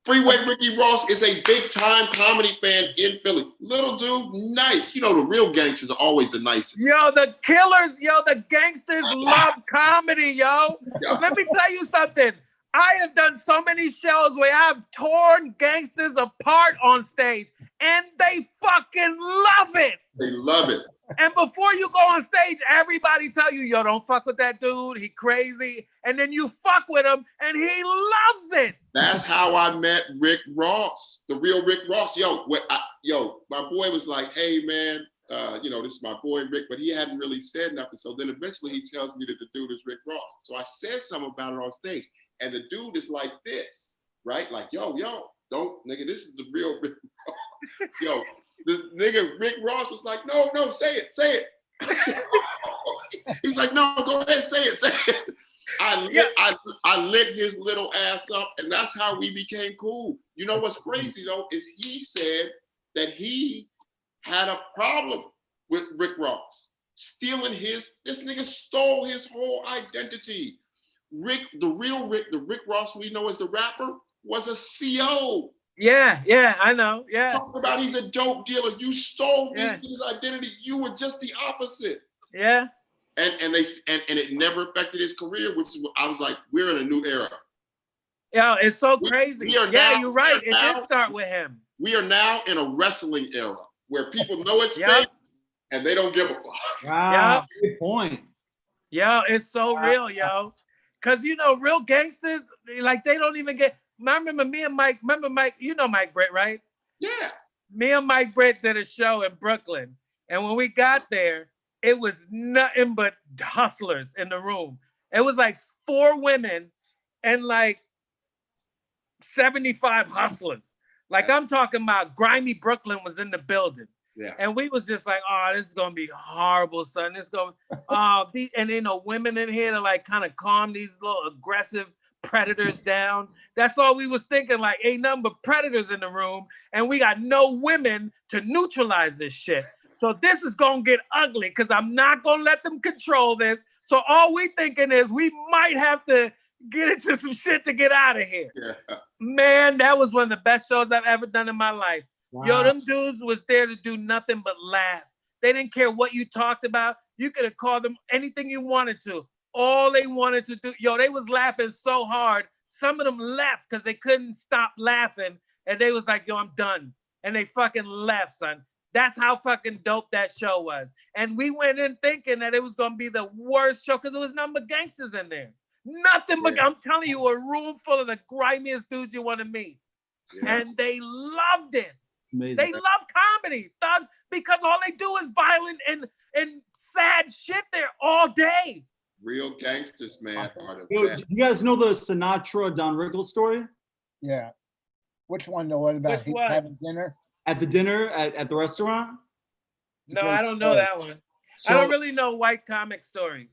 Freeway Ricky Ross is a big time comedy fan in Philly. Little dude, nice. You know, the real gangsters are always the nicest. Yo, the gangsters love comedy, yo. Let me tell you something. I have done so many shows where I've torn gangsters apart on stage, and they fucking love it. They love it. And before you go on stage, everybody tell you, yo, don't fuck with that dude. He crazy. And then you fuck with him, and he loves it. That's how I met Rick Ross, the real Rick Ross. Yo, my boy was like, hey, man, this is my boy Rick, but he hadn't really said nothing. So then eventually he tells me that the dude is Rick Ross. So I said something about it on stage. And the dude is like this, right? Like, yo, don't, nigga, this is the real Rick Ross. Yo, the nigga Rick Ross was like, no, say it. He was like, no, go ahead, say it. I lit his little ass up, and that's how we became cool. You know what's crazy though is he said that he had a problem with Rick Ross stealing this nigga stole his whole identity. The Rick Ross we know as the rapper was a CO. Yeah, I know. Yeah. Talking about he's a dope dealer. You stole this nigga's identity. You were just the opposite. Yeah. And it never affected his career, which I was like, we're in a new era. Yeah, it's so crazy. You're right. It did start with him. We are now in a wrestling era where people know it's fake and they don't give a fuck. Wow, good point. Yo, it's so real, yo. Cause real gangsters, like they don't even get. I remember me and Mike. Remember Mike? You know Mike Britt, right? Yeah. Me and Mike Britt did a show in Brooklyn, and when we got there, it was nothing but hustlers in the room. It was like 4 women and like 75 hustlers. Like I'm talking about grimy Brooklyn was in the building. Yeah. And we was just like, oh, this is gonna be horrible, son. This gonna and women in here to like kind of calm these little aggressive predators down. That's all we was thinking, like ain't nothing but predators in the room, and we got no women to neutralize this shit. So this is gonna get ugly because I'm not gonna let them control this. So all we thinking is we might have to get into some shit to get out of here. Yeah. Man, that was one of the best shows I've ever done in my life. Wow. Yo, them dudes was there to do nothing but laugh. They didn't care what you talked about. You could have called them anything you wanted to. All they wanted to do, they was laughing so hard. Some of them left because they couldn't stop laughing. And they was like, yo, I'm done. And they fucking left, son. That's how fucking dope that show was. And we went in thinking that it was going to be the worst show because there was nothing but gangsters in there. Nothing but, I'm telling you, a room full of the grimiest dudes you want to meet. Yeah. And they loved it. Amazing. They love comedy, thugs, because all they do is violent and sad shit there all day. Real gangsters, man. Do you guys know the Sinatra Don Rickles story? Yeah. Which one though? What about having dinner? At the dinner at the restaurant? No, I don't know that one. I don't really know white comic stories.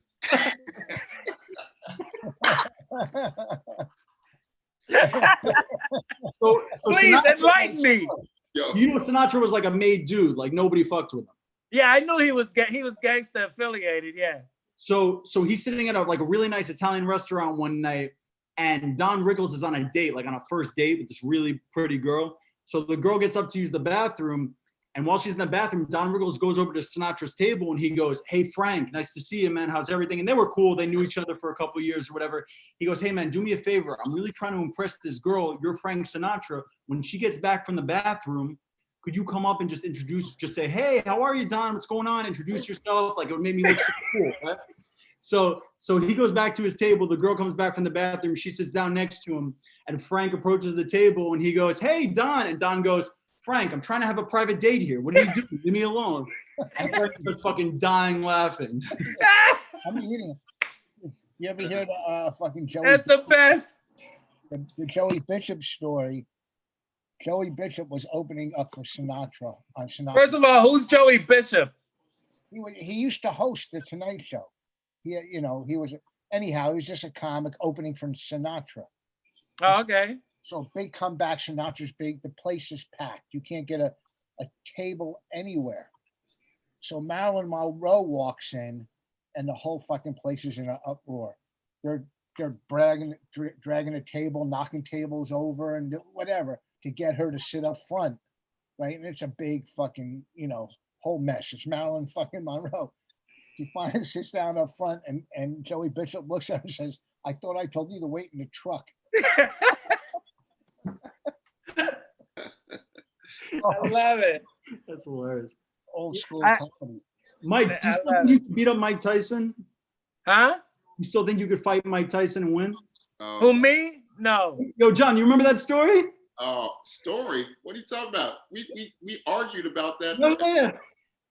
so please Sinatra, enlighten me. You know Sinatra was like a made dude, like nobody fucked with him. Yeah, I knew he was gangster affiliated, yeah. So he's sitting at a really nice Italian restaurant one night, and Don Rickles is on a date, like on a first date with this really pretty girl. So the girl gets up to use the bathroom, and while she's in the bathroom, Don Rickles goes over to Sinatra's table and he goes, "Hey Frank, nice to see you, man. How's everything?" And they were cool. They knew each other for a couple of years or whatever. He goes, "Hey man, do me a favor. I'm really trying to impress this girl. You're Frank Sinatra. When she gets back from the bathroom, could you come up and just say, hey, how are you, Don? What's going on? Introduce yourself. Like it would make me look so cool, right?" So he goes back to his table. The girl comes back from the bathroom. She sits down next to him, and Frank approaches the table and he goes, "Hey, Don." And Don goes, "Frank, I'm trying to have a private date here. What are you doing? Leave me alone." And Frank was fucking dying laughing. I'm eating it. You ever hear the fucking Joey? That's the best. The Joey Bishop story. Joey Bishop was opening up for Sinatra on Sinatra. First of all, who's Joey Bishop? He used to host the Tonight Show. He was anyhow. He was just a comic opening for Sinatra. Oh, okay. So big comeback. Sinatra's big. The place is packed. You can't get a table anywhere. So Marilyn Monroe walks in, and the whole fucking place is in an uproar. They're dragging a table, knocking tables over, and whatever to get her to sit up front, right? And it's a big fucking whole mess. It's Marilyn fucking Monroe. She finally sits down up front, and Joey Bishop looks at her and says, "I thought I told you to wait in the truck." I love it. That's hilarious. Old school company. Mike, do you still think you could beat up Mike Tyson? Huh? You still think you could fight Mike Tyson and win? Who, me? No. Yo, John, you remember that story? Story? What are you talking about? We argued about that. No, yeah.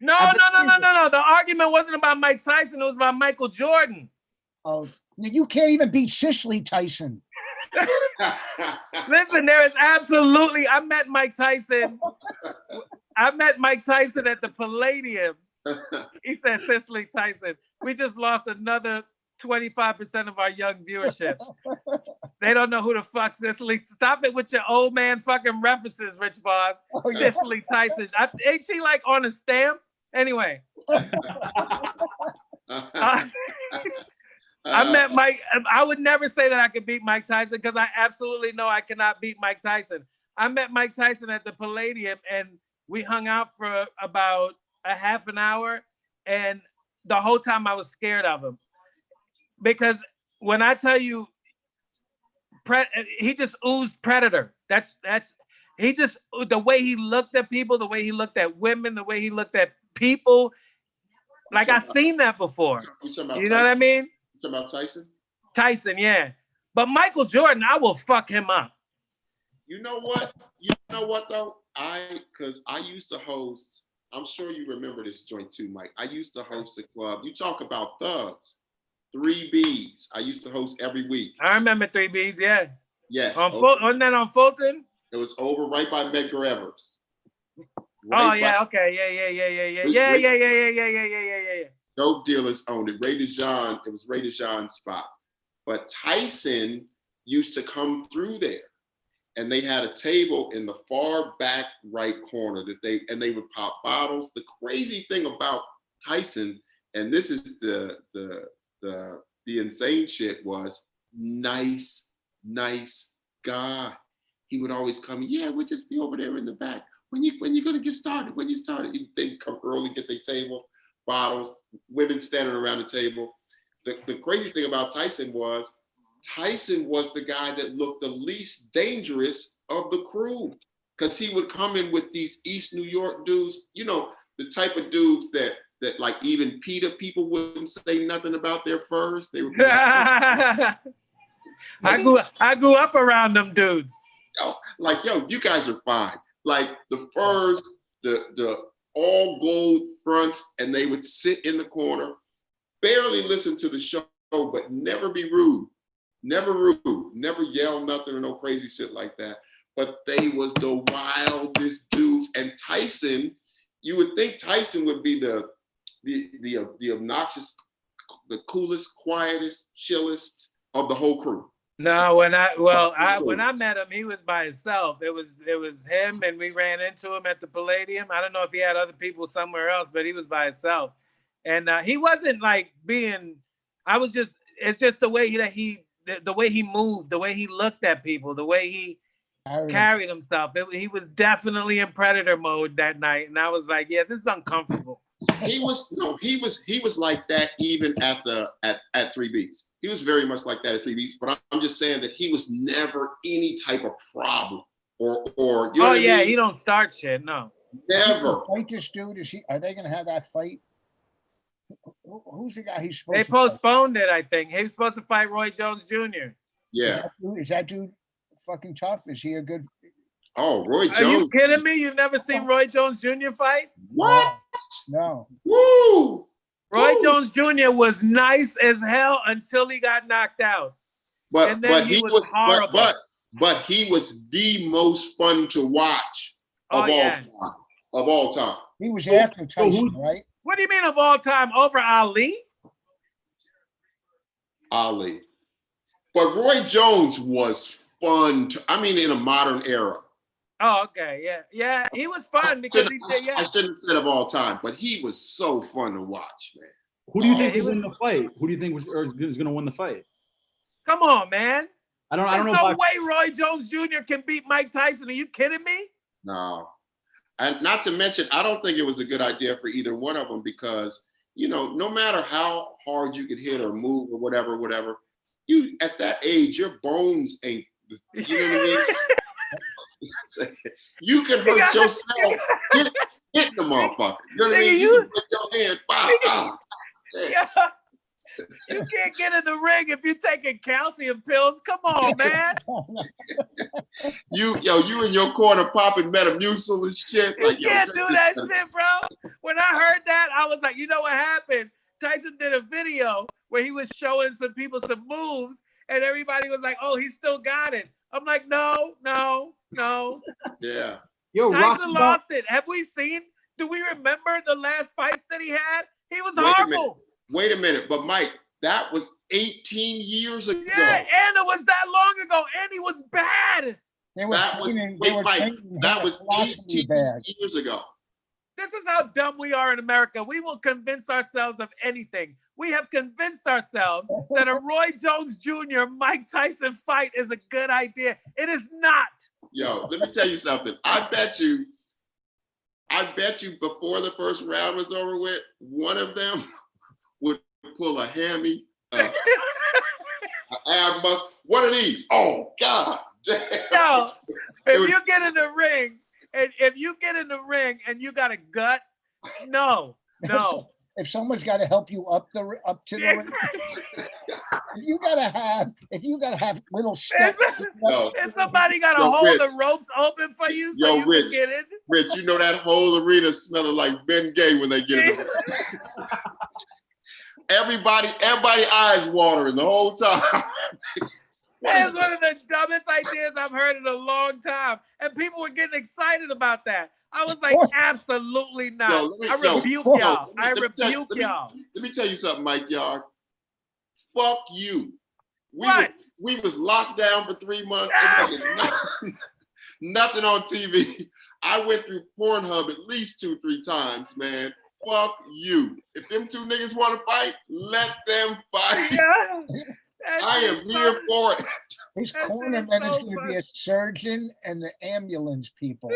No. The argument wasn't about Mike Tyson. It was about Michael Jordan. Oh, you can't even beat Cicely Tyson. Listen, there is absolutely. I met Mike Tyson at the Palladium. He said Cicely Tyson. we just lost another 25% of our young viewership. They don't know who the fuck's Cicely. Stop it with your old man fucking references, Rich Vos. Oh, yeah. Cicely Tyson. Ain't she like on a stamp? Anyway. I met Mike. I would never say that I could beat Mike Tyson because I absolutely know I cannot beat Mike Tyson. I met Mike Tyson at the Palladium and we hung out for about a half an hour. And the whole time I was scared of him. Because when I tell you, he just oozed predator. He just, the way he looked at people, the way he looked at women, the way he looked at people. Like I've seen that before. You know what I mean? You talking about Tyson? Tyson, yeah. But Michael Jordan, I will fuck him up. You know what? Though? Because I used to host, I'm sure you remember this joint too, Mike. I used to host a club. You talk about thugs. 3Bs. I used to host every week. I remember 3Bs, yeah. Yes. Wasn't that on Fulton? It was over right by Medgar Evers. Okay. Yeah. Dope dealers owned it. Ray DeJean, it was Ray DeJean's spot. But Tyson used to come through there. And they had a table in the far back right corner that they would pop bottles. The crazy thing about Tyson, and this is the insane shit, was nice guy. He would always come, yeah, we'll just be over there in the back. When you gonna get started? When you started? They'd come early, get their table, bottles, women standing around the table. The crazy thing about Tyson was the guy that looked the least dangerous of the crew, because he would come in with these East New York dudes, you know, the type of dudes that like even PETA people wouldn't say nothing about their furs. They would be like, I grew up around them dudes. Like, yo, you guys are fine. Like the furs, the all gold fronts, and they would sit in the corner, barely listen to the show, but never be rude. Never yell nothing or no crazy shit like that. But they was the wildest dudes. And Tyson, you would think Tyson would be the obnoxious, the coolest, quietest, chillest of the whole crew. No, when I met him, he was by himself. It was him, and we ran into him at the Palladium. I don't know if he had other people somewhere else, but he was by himself. And he wasn't like being. It's just the way the way he moved, the way he looked at people, the way he carried himself. He was definitely in predator mode that night, and I was like, yeah, this is uncomfortable. He was like that even at 3Bs. He was very much like that at 3Bs. But I'm just saying that he was never any type of problem or you know what I mean? He don't start shit. No, never. Fight this dude? Are they gonna have that fight? Who's the guy he's supposed They to postponed it, I think. He was supposed to fight Roy Jones Jr. Yeah. Is that dude fucking tough? Is he a good? Oh, Roy Jones. Are you kidding me? You've never seen Roy Jones Jr. fight? What? No. Woo! Roy Jones Jr. was nice as hell until he got knocked out. But he was horrible. But he was the most fun to watch of all time. He was after Tyson, right? What do you mean of all time? Over Ali? Ali. But Roy Jones was fun in a modern era. Oh, okay. Yeah. He was fun because he did, I shouldn't have said of all time, but he was so fun to watch, man. Who do you think will win the fight? Who do you think is going to win the fight? Come on, man. I don't know. There's no way Roy Jones Jr. can beat Mike Tyson. Are you kidding me? No. And not to mention, I don't think it was a good idea for either one of them because, you know, no matter how hard you could hit or move or whatever, you at that age, your bones ain't, you know what I mean? You can hurt yourself hit the motherfucker. You know what I mean? You can put your hand, yeah. You can't get in the ring if you're taking calcium pills. Come on, man. You in your corner popping Metamucil and shit. You can't do that shit, bro. When I heard that, I was like, you know what happened? Tyson did a video where he was showing some people some moves, and everybody was like, oh, he still got it. I'm like, no. Yeah. Yo, Tyson lost it. Have we seen? Do we remember the last fights that he had? He was horrible. Wait a minute, but Mike, that was 18 years ago. Yeah, and it was that long ago, and he was bad. They were That was, training, wait, they were Mike, training that him was at philosophy 18 bag. years ago. This is how dumb we are in America. We will convince ourselves of anything. We have convinced ourselves that a Roy Jones Jr. Mike Tyson fight is a good idea. It is not. Yo, let me tell you something. I bet you before the first round was over with, one of them would pull a hammy, an ab muscle. What are these? Oh God. No, if you get in the ring, and if you get in the ring and you got a gut, no. If someone's got to help you up to the ring, if you gotta have little steps. If somebody got to hold Rich, the ropes open for you so you Rich, can get in. Rich, you know that whole arena smelling like Ben Gay when they get in the ring. Everybody eyes watering the whole time. That's one of the dumbest ideas I've heard in a long time. And people were getting excited about that. I was like, absolutely not. I rebuke y'all. Let me tell you something, Mike Yard. Fuck you. We was locked down for 3 months. It wasn't nothing on TV. I went through Pornhub at least 2-3 times, man. Fuck you. If them two niggas want to fight, let them fight. Yeah. I am here for it. His cornerman is going to be a surgeon and the ambulance people.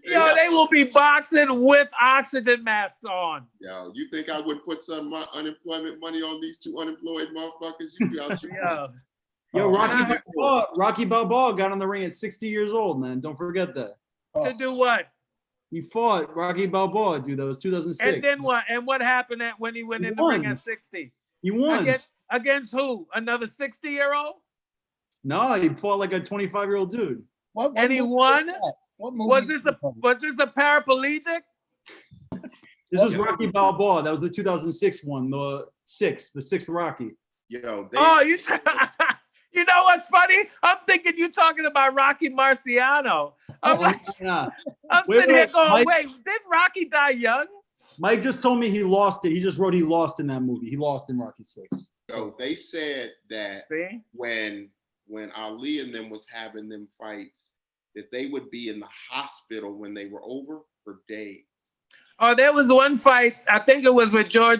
Yo, they will be boxing with oxygen masks on. Yo, you think I would put some of my unemployment money on these two unemployed motherfuckers? You be out your Yo, Rocky Balboa got on the ring at 60 years old, man. Don't forget that. To do what? He fought Rocky Balboa, dude. That was 2006. And then what? And what happened when he went in the ring at 60? He won. Against who? Another 60-year-old? No, he fought like a 25-year-old dude. And he won? Was this a paraplegic? This was Rocky Balboa. That was the 2006 one, the sixth Rocky. Yo, you know what's funny? I'm thinking you're talking about Rocky Marciano. I'm sitting here going, wait, didn't Rocky die young? Mike just told me he lost it. He just wrote he lost in that movie. He lost in Rocky 6. So they said that when Ali and them was having them fights, that they would be in the hospital when they were over for days. Oh, there was one fight, I think it was with Joe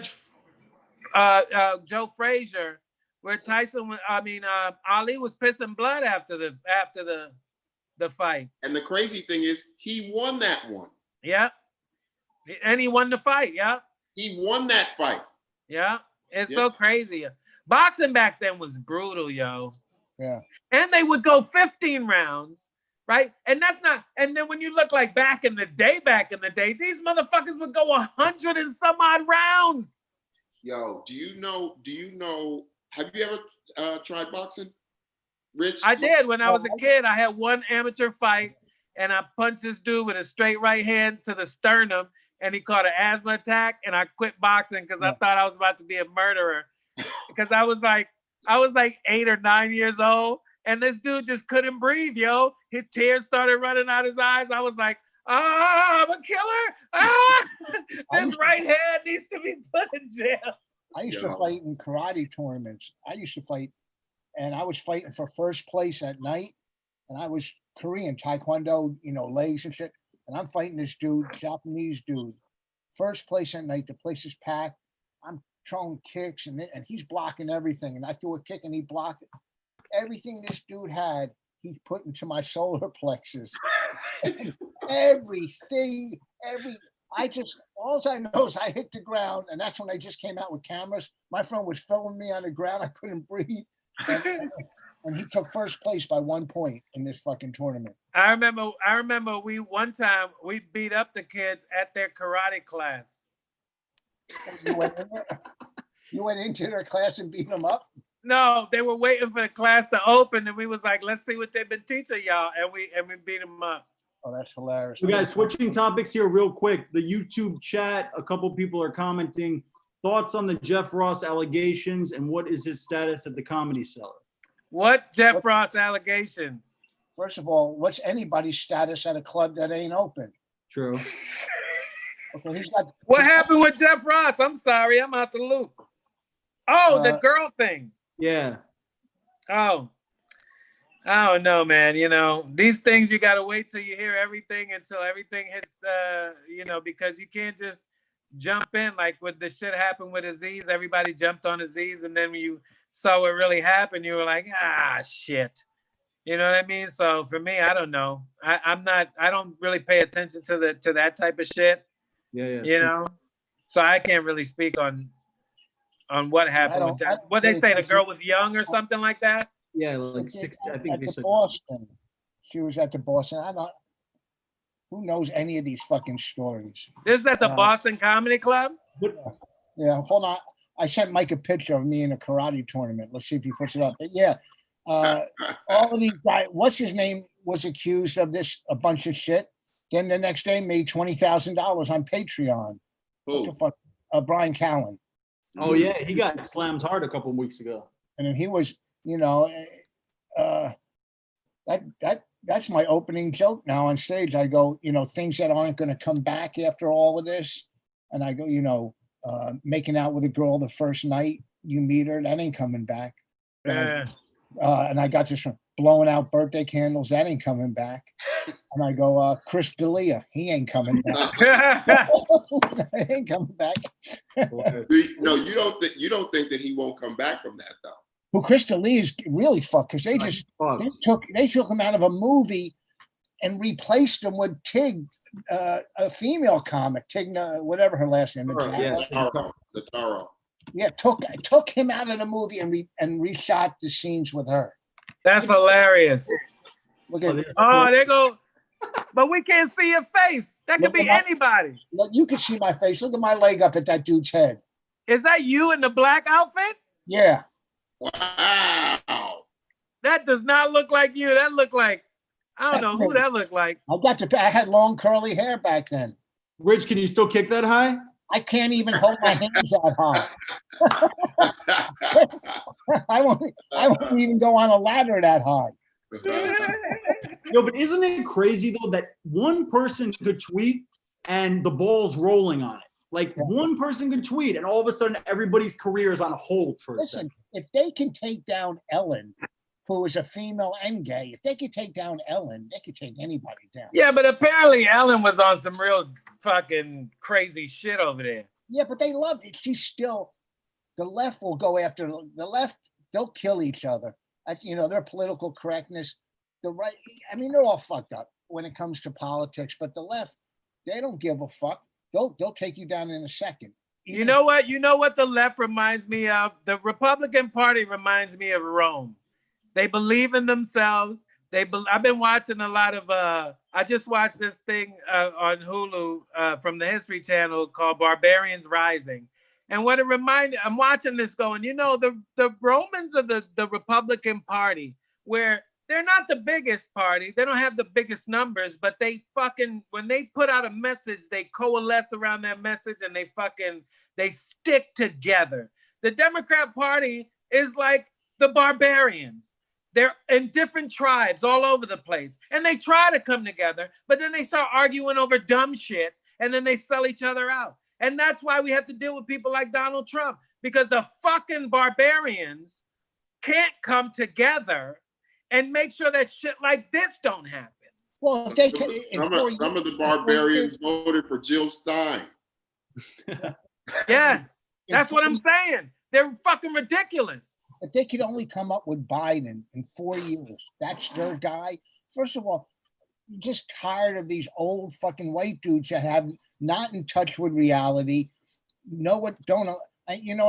Frazier, where Ali was pissing blood after the fight. And the crazy thing is, he won that one. Yeah. And he won the fight, yeah. He won that fight. Yeah. It's so crazy. Boxing back then was brutal, yo. Yeah. And they would go 15 rounds, right? And then when you look like back in the day, these motherfuckers would go 100 and some odd rounds. Yo, do you know, have you ever tried boxing, Rich? I did. When I was a kid, I had one amateur fight and I punched this dude with a straight right hand to the sternum and he caught an asthma attack and I quit boxing because I thought I was about to be a murderer because I was like 8 or 9 years old and this dude just couldn't breathe, yo. His tears started running out his eyes. I was like, I'm a killer. This right hand needs to be put in jail. I used to fight in karate tournaments. And I was fighting for first place at night. And I was Korean, Taekwondo, legs and shit. And I'm fighting this dude, Japanese dude. First place at night, the place is packed. I'm throwing kicks and he's blocking everything. And I threw a kick and he blocked it. Everything this dude had, he put into my solar plexus. Everything, all I know is I hit the ground, and that's when I just came out with cameras. My friend was filming me on the ground. I couldn't breathe. And he took first place by 1 point in this fucking tournament. I remember one time we beat up the kids at their karate class. You went into their class and beat them up? No, they were waiting for the class to open, and we was like, let's see what they've been teaching y'all, and we beat them up. Oh, that's hilarious. So guys, switching topics here real quick. The YouTube chat, a couple people are commenting. Thoughts on the Jeff Ross allegations and what is his status at the Comedy Cellar? What Jeff Ross allegations? First of all, what's anybody's status at a club that ain't open? True. Okay, he's got. What happened with Jeff Ross? I'm sorry, I'm out the loop. Oh, the girl thing. Yeah. Oh, I don't know, man. You know, these things you gotta wait till you hear everything until everything hits because you can't just jump in like with the shit happened with Aziz. Everybody jumped on Aziz, and then when you saw what really happened, you were like, shit. You know what I mean? So for me, I don't know. I don't really pay attention to that type of shit. Yeah. You know? So I can't really speak on what happened with that. What they say, the girl was young or something like that? Yeah, like 60. I think they said Boston. She was at the Boston. Who knows any of these fucking stories? This is at the Boston Comedy Club? Yeah, hold on. I sent Mike a picture of me in a karate tournament. Let's see if he puts it up. But yeah, all of these guys, what's his name, was accused of a bunch of shit. Then the next day made $20,000 on Patreon. What the fuck? Brian Callen. Oh yeah, he got slammed hard a couple of weeks ago. And then he was, that's my opening joke now on stage. I go, things that aren't going to come back after all of this. And I go, making out with a girl the first night you meet her, that ain't coming back. Yeah. And I got this one, blowing out birthday candles, that ain't coming back. And I go, Chris D'Elia, he ain't coming back. He ain't coming back. No, you don't think that he won't come back from that though. Well, Chris D'Elia is really fucked because they took him out of a movie and replaced him with Tig, a female comic, Tig, whatever her last name is. The Taro. Yeah, took him out of the movie and reshot the scenes with her. That's hilarious. Look at they go, but we can't see your face. That could be anybody. Look, you can see my face. Look at my leg up at that dude's head. Is that you in the black outfit? Yeah. Wow. That does not look like you. That looked like, I don't know who that looked like. I had long curly hair back then. Rich, can you still kick that high? I can't even hold my hands that high. I won't even go on a ladder that high. Yo, but isn't it crazy though that one person could tweet and the ball's rolling on it? Like one person could tweet and all of a sudden everybody's career is on hold for a second. If they can take down Ellen, who is a female and gay, if they could take down Ellen, they could take anybody down. Yeah, but apparently Ellen was on some real fucking crazy shit over there. Yeah, but they love it. She's still, the left will go after the left. They'll kill each other. Their political correctness. The right, they're all fucked up when it comes to politics. But the left, they don't give a fuck. They'll take you down in a second. You know what? You know what the left reminds me of? The Republican Party reminds me of Rome. They believe in themselves. I've been watching a lot of. I just watched this thing on Hulu from the History Channel called Barbarians Rising, and what it reminded. I'm watching this going. The Romans of the Republican Party, where they're not the biggest party. They don't have the biggest numbers, but when they put out a message, they coalesce around that message and they stick together. The Democrat Party is like the barbarians. They're in different tribes all over the place. And they try to come together, but then they start arguing over dumb shit and then they sell each other out. And that's why we have to deal with people like Donald Trump, because the fucking barbarians can't come together and make sure that shit like this don't happen. Well, if they can, some of the barbarians voted for Jill Stein. Yeah, that's what I'm saying. They're fucking ridiculous. If they could only come up with Biden in 4 years, that's their guy. First of all, I'm just tired of these old fucking white dudes that have not in touch with reality. You know what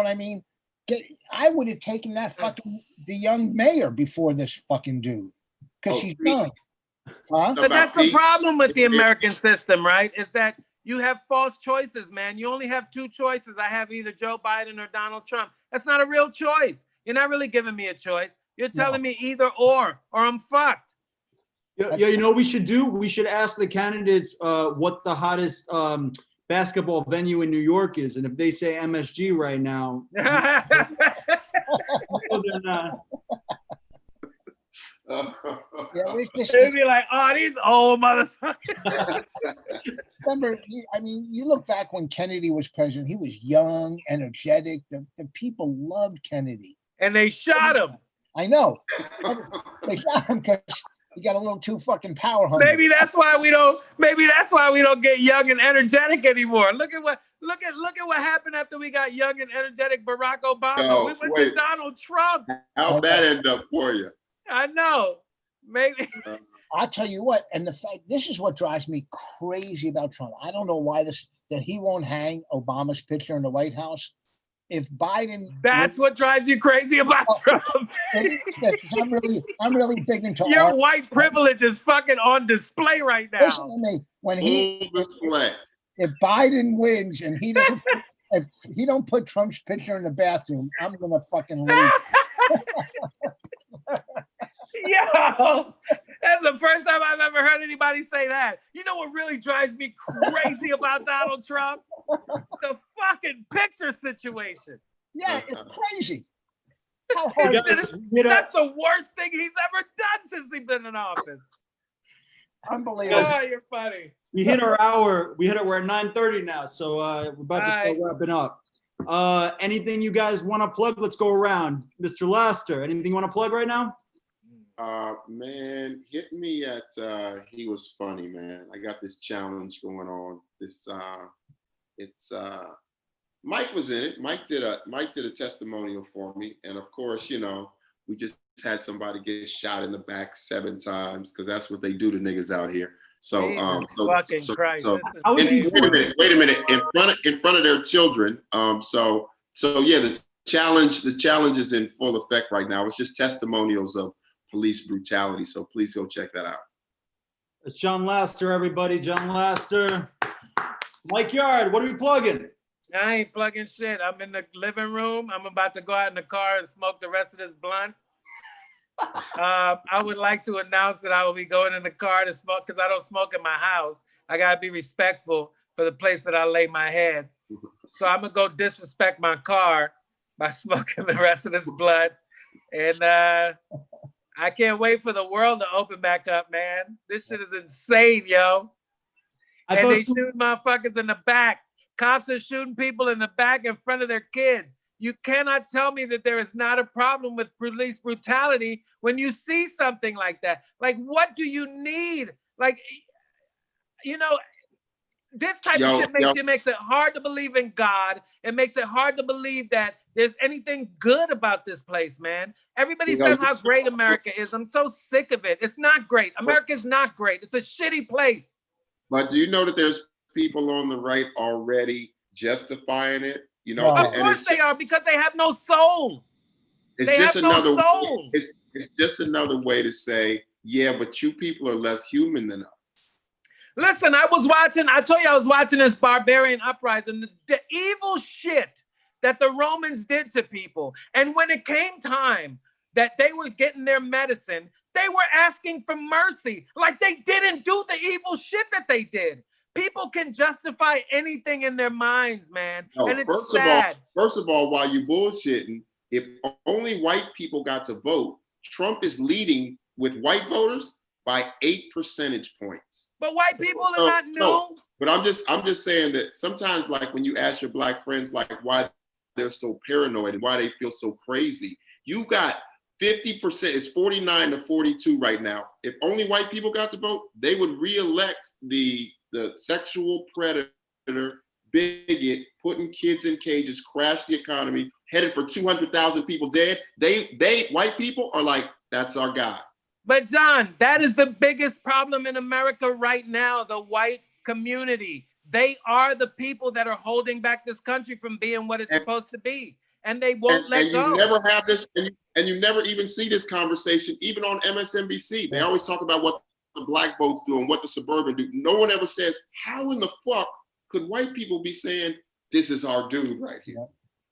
I mean? I would have taken that the young mayor before this fucking dude, because she's young. Huh? But that's the problem with the American system, right? Is that you have false choices, man. You only have two choices. I have either Joe Biden or Donald Trump. That's not a real choice. You're not really giving me a choice. You're telling me either or I'm fucked. Yeah, you know what we should do? We should ask the candidates what the hottest basketball venue in New York is. And if they say MSG right now, they'd be like, oh, these old motherfuckers. remember, I mean, you look back when Kennedy was president, he was young, energetic. The people loved Kennedy. And they shot him. I know. They shot him because he got a little too fucking power hungry. Maybe that's why we don't get young and energetic anymore. Look at what happened after we got young and energetic Barack Obama. We went to Donald Trump. How'd that end up for you? I know. Maybe. I'll tell you what, and the fact, this is what drives me crazy about Trump. I don't know why that he won't hang Obama's picture in the White House. If Biden, that's what drives you crazy about Trump. I'm really big into your art. white privilege is fucking on display right now. Listen to me. If Biden wins and he doesn't, if he don't put Trump's picture in the bathroom, I'm gonna fucking leave. Yo, that's the first time I've ever heard anybody say that. You know what really drives me crazy about Donald Trump? The fucking picture situation. Yeah, it's crazy. How hard that's the worst thing he's ever done since he's been in office. Unbelievable. Oh, you're funny. We hit our hour. We're at 9:30 now, so we're about to start wrapping up. Anything you guys want to plug? Let's go around. Mr. Laster, anything you want to plug right now? Man, hit me at He Was Funny, man. I got this challenge going on. Mike was in it. Mike did a testimonial for me, and of course, you know, we just had somebody get shot in the back 7 times because that's what they do to niggas out here. So, wait a minute, in front of their children. So yeah, the challenge is in full effect right now. It's just testimonials of police brutality. So please go check that out. It's Jon Laster, everybody. Jon Laster. Mike Yard, what are we plugging? I ain't plugging shit. I'm in the living room. I'm about to go out in the car and smoke the rest of this blunt. I would like to announce that I will be going in the car to smoke because I don't smoke in my house. I gotta be respectful for the place that I lay my head. So I'm gonna go disrespect my car by smoking the rest of this blunt. And I can't wait for the world to open back up, man. This shit is insane, yo. And they shoot motherfuckers in the back. Cops are shooting people in the back in front of their kids. You cannot tell me that there is not a problem with police brutality when you see something like that. Like, what do you need? Like, you know, this type of shit makes it hard to believe in God. It makes it hard to believe that there's anything good about this place, man. Everybody says how great America is. I'm so sick of it. It's not great. America's not great. It's a shitty place. But do you know that there's people on the right already justifying it? You know, of course they are, because they have no soul. It's just another way to say, yeah, but you people are less human than us. Listen, I told you I was watching this barbarian uprising, the evil shit that the Romans did to people. And when it came time that they were getting their medicine, they were asking for mercy. Like, they didn't do the evil shit that they did. People can justify anything in their minds, man. No, and it's sad. First of all, while you bullshitting, if only white people got to vote, Trump is leading with white voters by 8 percentage points. But white people are not new. No, but I'm just saying that sometimes, like, when you ask your black friends, like, why they're so paranoid and why they feel so crazy, you got 50%, it's 49 to 42 right now. If only white people got to vote, they would reelect the sexual predator, bigot, putting kids in cages, crash the economy, headed for 200,000 people dead. They white people are like, that's our guy. But John, that is the biggest problem in America right now, the white community. They are the people that are holding back this country from being what it's supposed to be. And they won't let go. You never have this, and you never even see this conversation, even on MSNBC. They always talk about what the black votes do and what the suburban do. No one ever says, how in the fuck could white people be saying, this is our dude right here?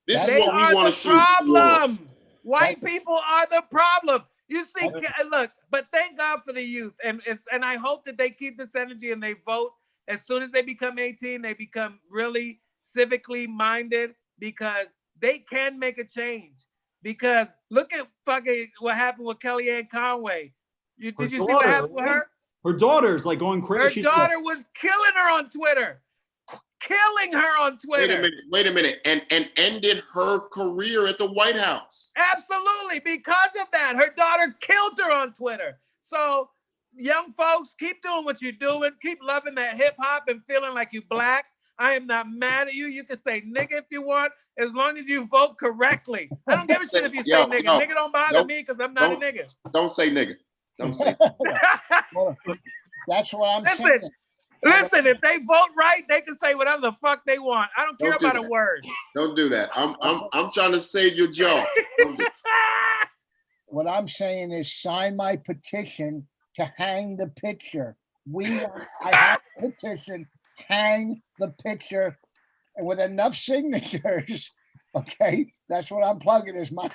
This is what we want to shoot. Problem. White people are the problem. You see, look, but thank God for the youth. And I hope that they keep this energy and they vote. As soon as they become 18, they become really civically minded, because they can make a change. Because look at fucking what happened with Kellyanne Conway. Did you see what happened with her? Her daughter's like going crazy. Her daughter was killing her on Twitter. Killing her on Twitter. Wait a minute. And ended her career at the White House. Absolutely. Because of that, her daughter killed her on Twitter. So young folks, keep doing what you're doing. Keep loving that hip hop and feeling like you black. I am not mad at you. You can say nigga if you want, as long as you vote correctly. I don't give a shit if you say nigga. Nigga don't bother me because I'm not a nigga. Don't say nigga. Don't say That's what I'm saying. Listen, if they vote right, they can say whatever the fuck they want. I don't care about a word. Don't do that. I'm trying to save your job. What I'm saying is sign my petition to hang the picture. I have a petition, hang the picture, and with enough signatures, okay? That's what I'm plugging is my.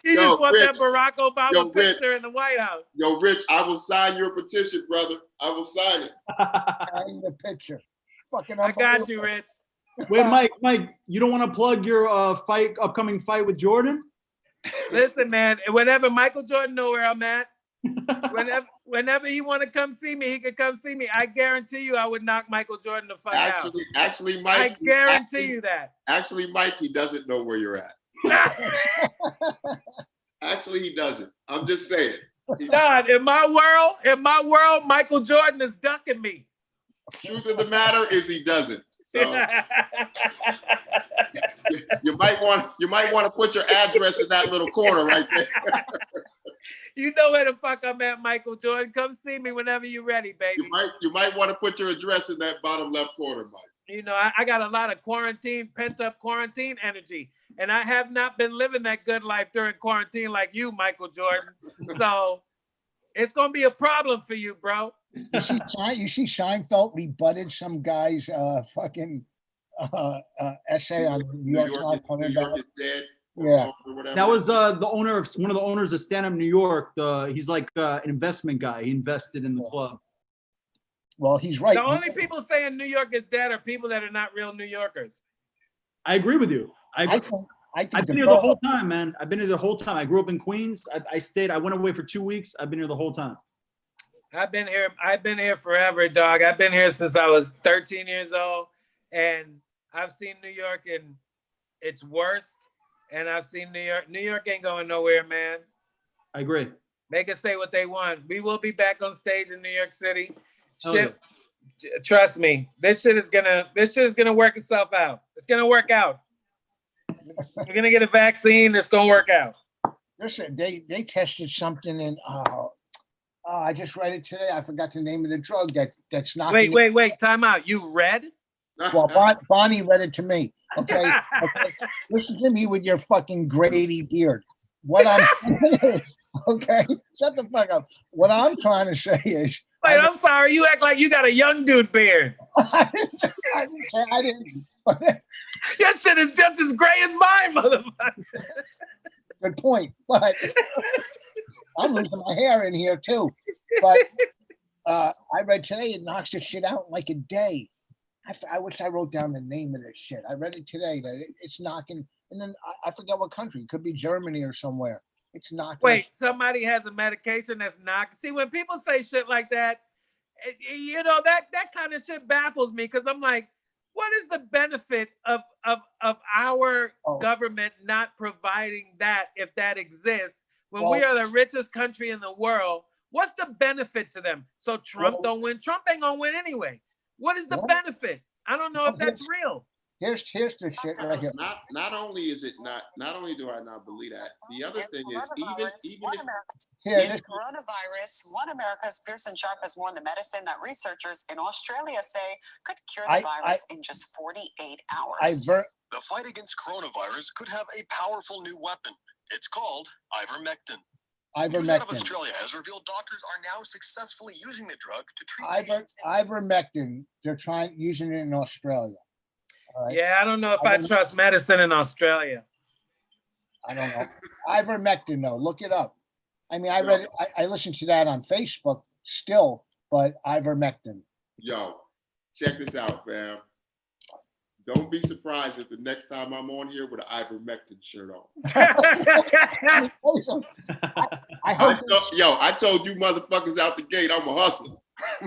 You just want Rich, that Barack Obama picture in the White House. Yo, Rich, I will sign your petition, brother. I will sign it. Hang the picture. Fucking I got you, Rich. Wait, Mike, you don't want to plug your upcoming fight with Jordan? Listen, man, whenever Michael Jordan know where I'm at, whenever he want to come see me, he can come see me. I guarantee you I would knock Michael Jordan the fuck out. Actually, Mike. I guarantee you that. Actually, Mike, he doesn't know where you're at. Actually, he doesn't. I'm just saying. God, in my world, Michael Jordan is ducking me. Truth of the matter is he doesn't. So you might want to put your address in that little corner right there. You know where the fuck I'm at, Michael Jordan. Come see me whenever you're ready, baby. You might want to put your address in that bottom left corner, Mike. You know, I got a lot of pent up quarantine energy, and I have not been living that good life during quarantine like you, Michael Jordan. So it's gonna be a problem for you, bro. You see Seinfeld rebutted some guy's fucking essay on New York Times. New York is dead. Yeah, that was one of the owners of Stand Up New York. He's like an investment guy. He invested in the club. Well, he's right. The only people saying New York is dead are people that are not real New Yorkers. I agree with you. I've been here the whole time, man. I've been here the whole time. I grew up in Queens. I went away for 2 weeks. I've been here the whole time. I've been here forever, dog. I've been here since I was 13 years old, and I've seen New York in its worst, and I've seen New York. New York ain't going nowhere, man. I agree. They can say what they want. We will be back on stage in New York City. Shit, trust me, this shit is gonna work itself out. It's gonna work out. We're gonna get a vaccine. It's gonna work out. Listen, they tested something in. I just read it today. I forgot the name of the drug that's not. Wait. Time out. You read? Well, Bonnie read it to me. Okay. Listen to me with your fucking Grady beard. What I'm saying is, okay, shut the fuck up. What I'm trying to say is. Wait, I'm sorry. You act like you got a young dude beard. I didn't. Your shit is just as gray as mine, motherfucker. Good point. But I'm losing my hair in here too. But I read today it knocks the shit out in like a day. I wish I wrote down the name of this shit. I read it today that it's knocking, and then I forget what country. It could be Germany or somewhere. It's knocking. Wait, somebody has a medication that's knocking. See, when people say shit like that, you know, that kind of shit baffles me because I'm like, what is the benefit of our government not providing that if that exists when we are the richest country in the world? What's the benefit to them? So Trump don't win. Trump ain't gonna win anyway. What is the benefit? I don't know if that's real. Here's the shit right here. Not only do I not believe that, the other thing is even Against coronavirus, One America's Pearson Sharp has warned the medicine that researchers in Australia say could cure the virus in just 48 hours. The fight against coronavirus could have a powerful new weapon. It's called ivermectin. News out of Australia has revealed doctors are now successfully using the drug to treat patients. Ivermectin, they're using it in Australia. Right. Yeah, I don't know if I trust medicine in Australia. I don't know. Ivermectin, though, look it up. I mean, I read it. I listened to that on Facebook still, but ivermectin. Yo, check this out, fam. Don't be surprised if the next time I'm on here with an ivermectin shirt on. I told you motherfuckers out the gate, I'm a hustler.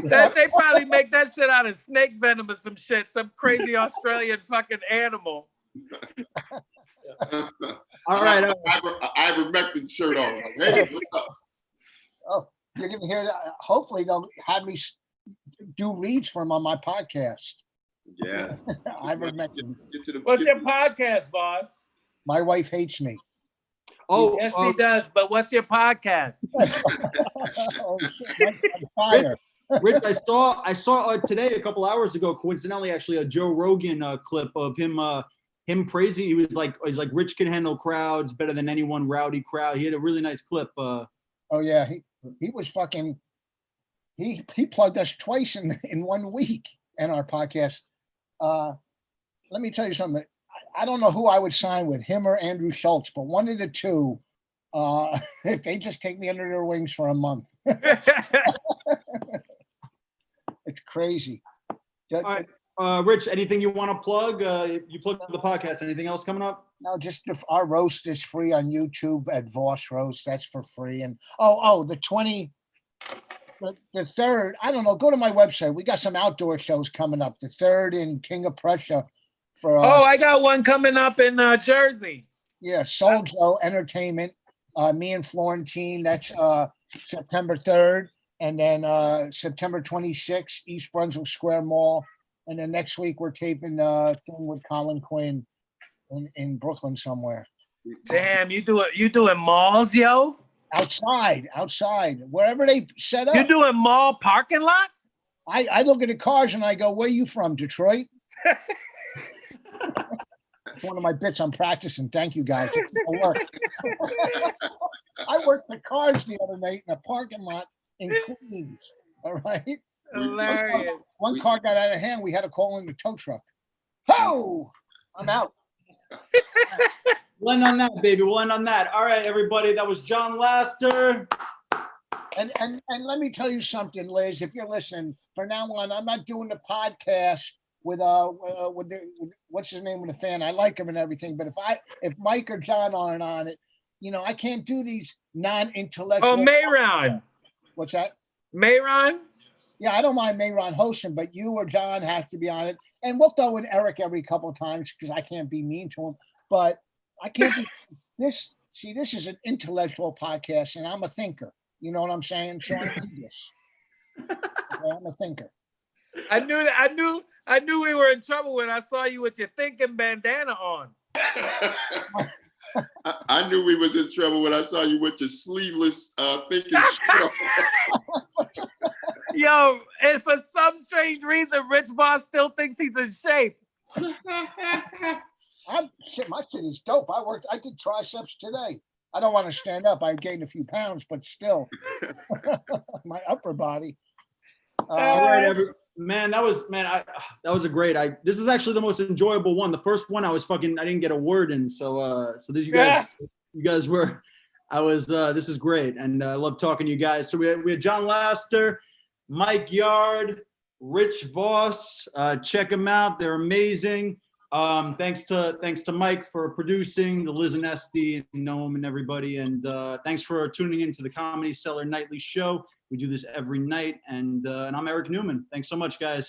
They probably make that shit out of snake venom or some shit, some crazy Australian fucking animal. All right. Ivermectin shirt on. Like, hey, what's up? Oh, you're gonna hear that. Hopefully they'll have me do reads for them on my podcast. Yes. Ivermectin. What's your podcast, boss? My wife hates me. Oh, yes, she does. But what's your podcast? Oh shit! I'm fire. Rich, I saw today, a couple hours ago, coincidentally, actually, a Joe Rogan clip of him praising. He's like, Rich can handle crowds better than anyone, rowdy crowd. He had a really nice clip. Oh yeah, he was fucking. He plugged us twice in 1 week in our podcast. Let me tell you something. I don't know who I would sign with, him or Andrew Schultz, but one of the two. If they just take me under their wings for a month. It's crazy. All right. Rich, anything you want to plug? You plugged the podcast. Anything else coming up? No, just our roast is free on YouTube at Vos Roast. That's for free. And the 3rd, I don't know, go to my website. We got some outdoor shows coming up. The 3rd in King of Prussia for I got one coming up in Jersey. Yeah, Soul Joe Entertainment. Me and Florentine, that's September 3rd. And then September 26th, East Brunswick Square Mall. And then next week we're taping a thing with Colin Quinn in Brooklyn somewhere. Damn, you doing malls, yo? Outside, wherever they set up. You doing mall parking lots? I look at the cars and I go, "Where you from, Detroit?" It's one of my bits I'm practicing. Thank you guys. I worked the cars the other night in a parking lot in Queens. All right. Hilarious. One car got out of hand. We had to call in the tow truck. Ho! I'm out. We'll end on that, baby. We'll end on that. All right, everybody. That was Jon Laster. And let me tell you something, Liz. If you're listening, from now on, I'm not doing the podcast with what's his name with the fan. I like him and everything, but if Mike or John aren't on it, I can't do these non-intellectual. Oh, Mayron. What's that? Mayron? Yeah, I don't mind Mayron hosting, but you or John have to be on it. And we'll throw in Eric every couple of times because I can't be mean to him. But I can't be this. See, this is an intellectual podcast, and I'm a thinker. You know what I'm saying? So I do this. Okay, I'm a thinker. I knew we were in trouble when I saw you with your thinking bandana on. I knew we was in trouble when I saw you with your sleeveless thinking shirt on. Yo, and for some strange reason, Rich Boss still thinks he's in shape. My shit is dope. I did triceps today. I don't want to stand up. I gained a few pounds, but still, my upper body. All right, man. That was a great. This was actually the most enjoyable one. The first one, I didn't get a word in. So this, you guys were. This is great, and I love talking to you guys. So we had Jon Laster, Mike Yard, Rich Vos. Check them out. They're amazing. Thanks to Mike for producing, the Liz and Esty and Noam and everybody. And thanks for tuning into the Comedy Cellar Nightly Show. We do this every night. And I'm Eric Neuman. Thanks so much, guys.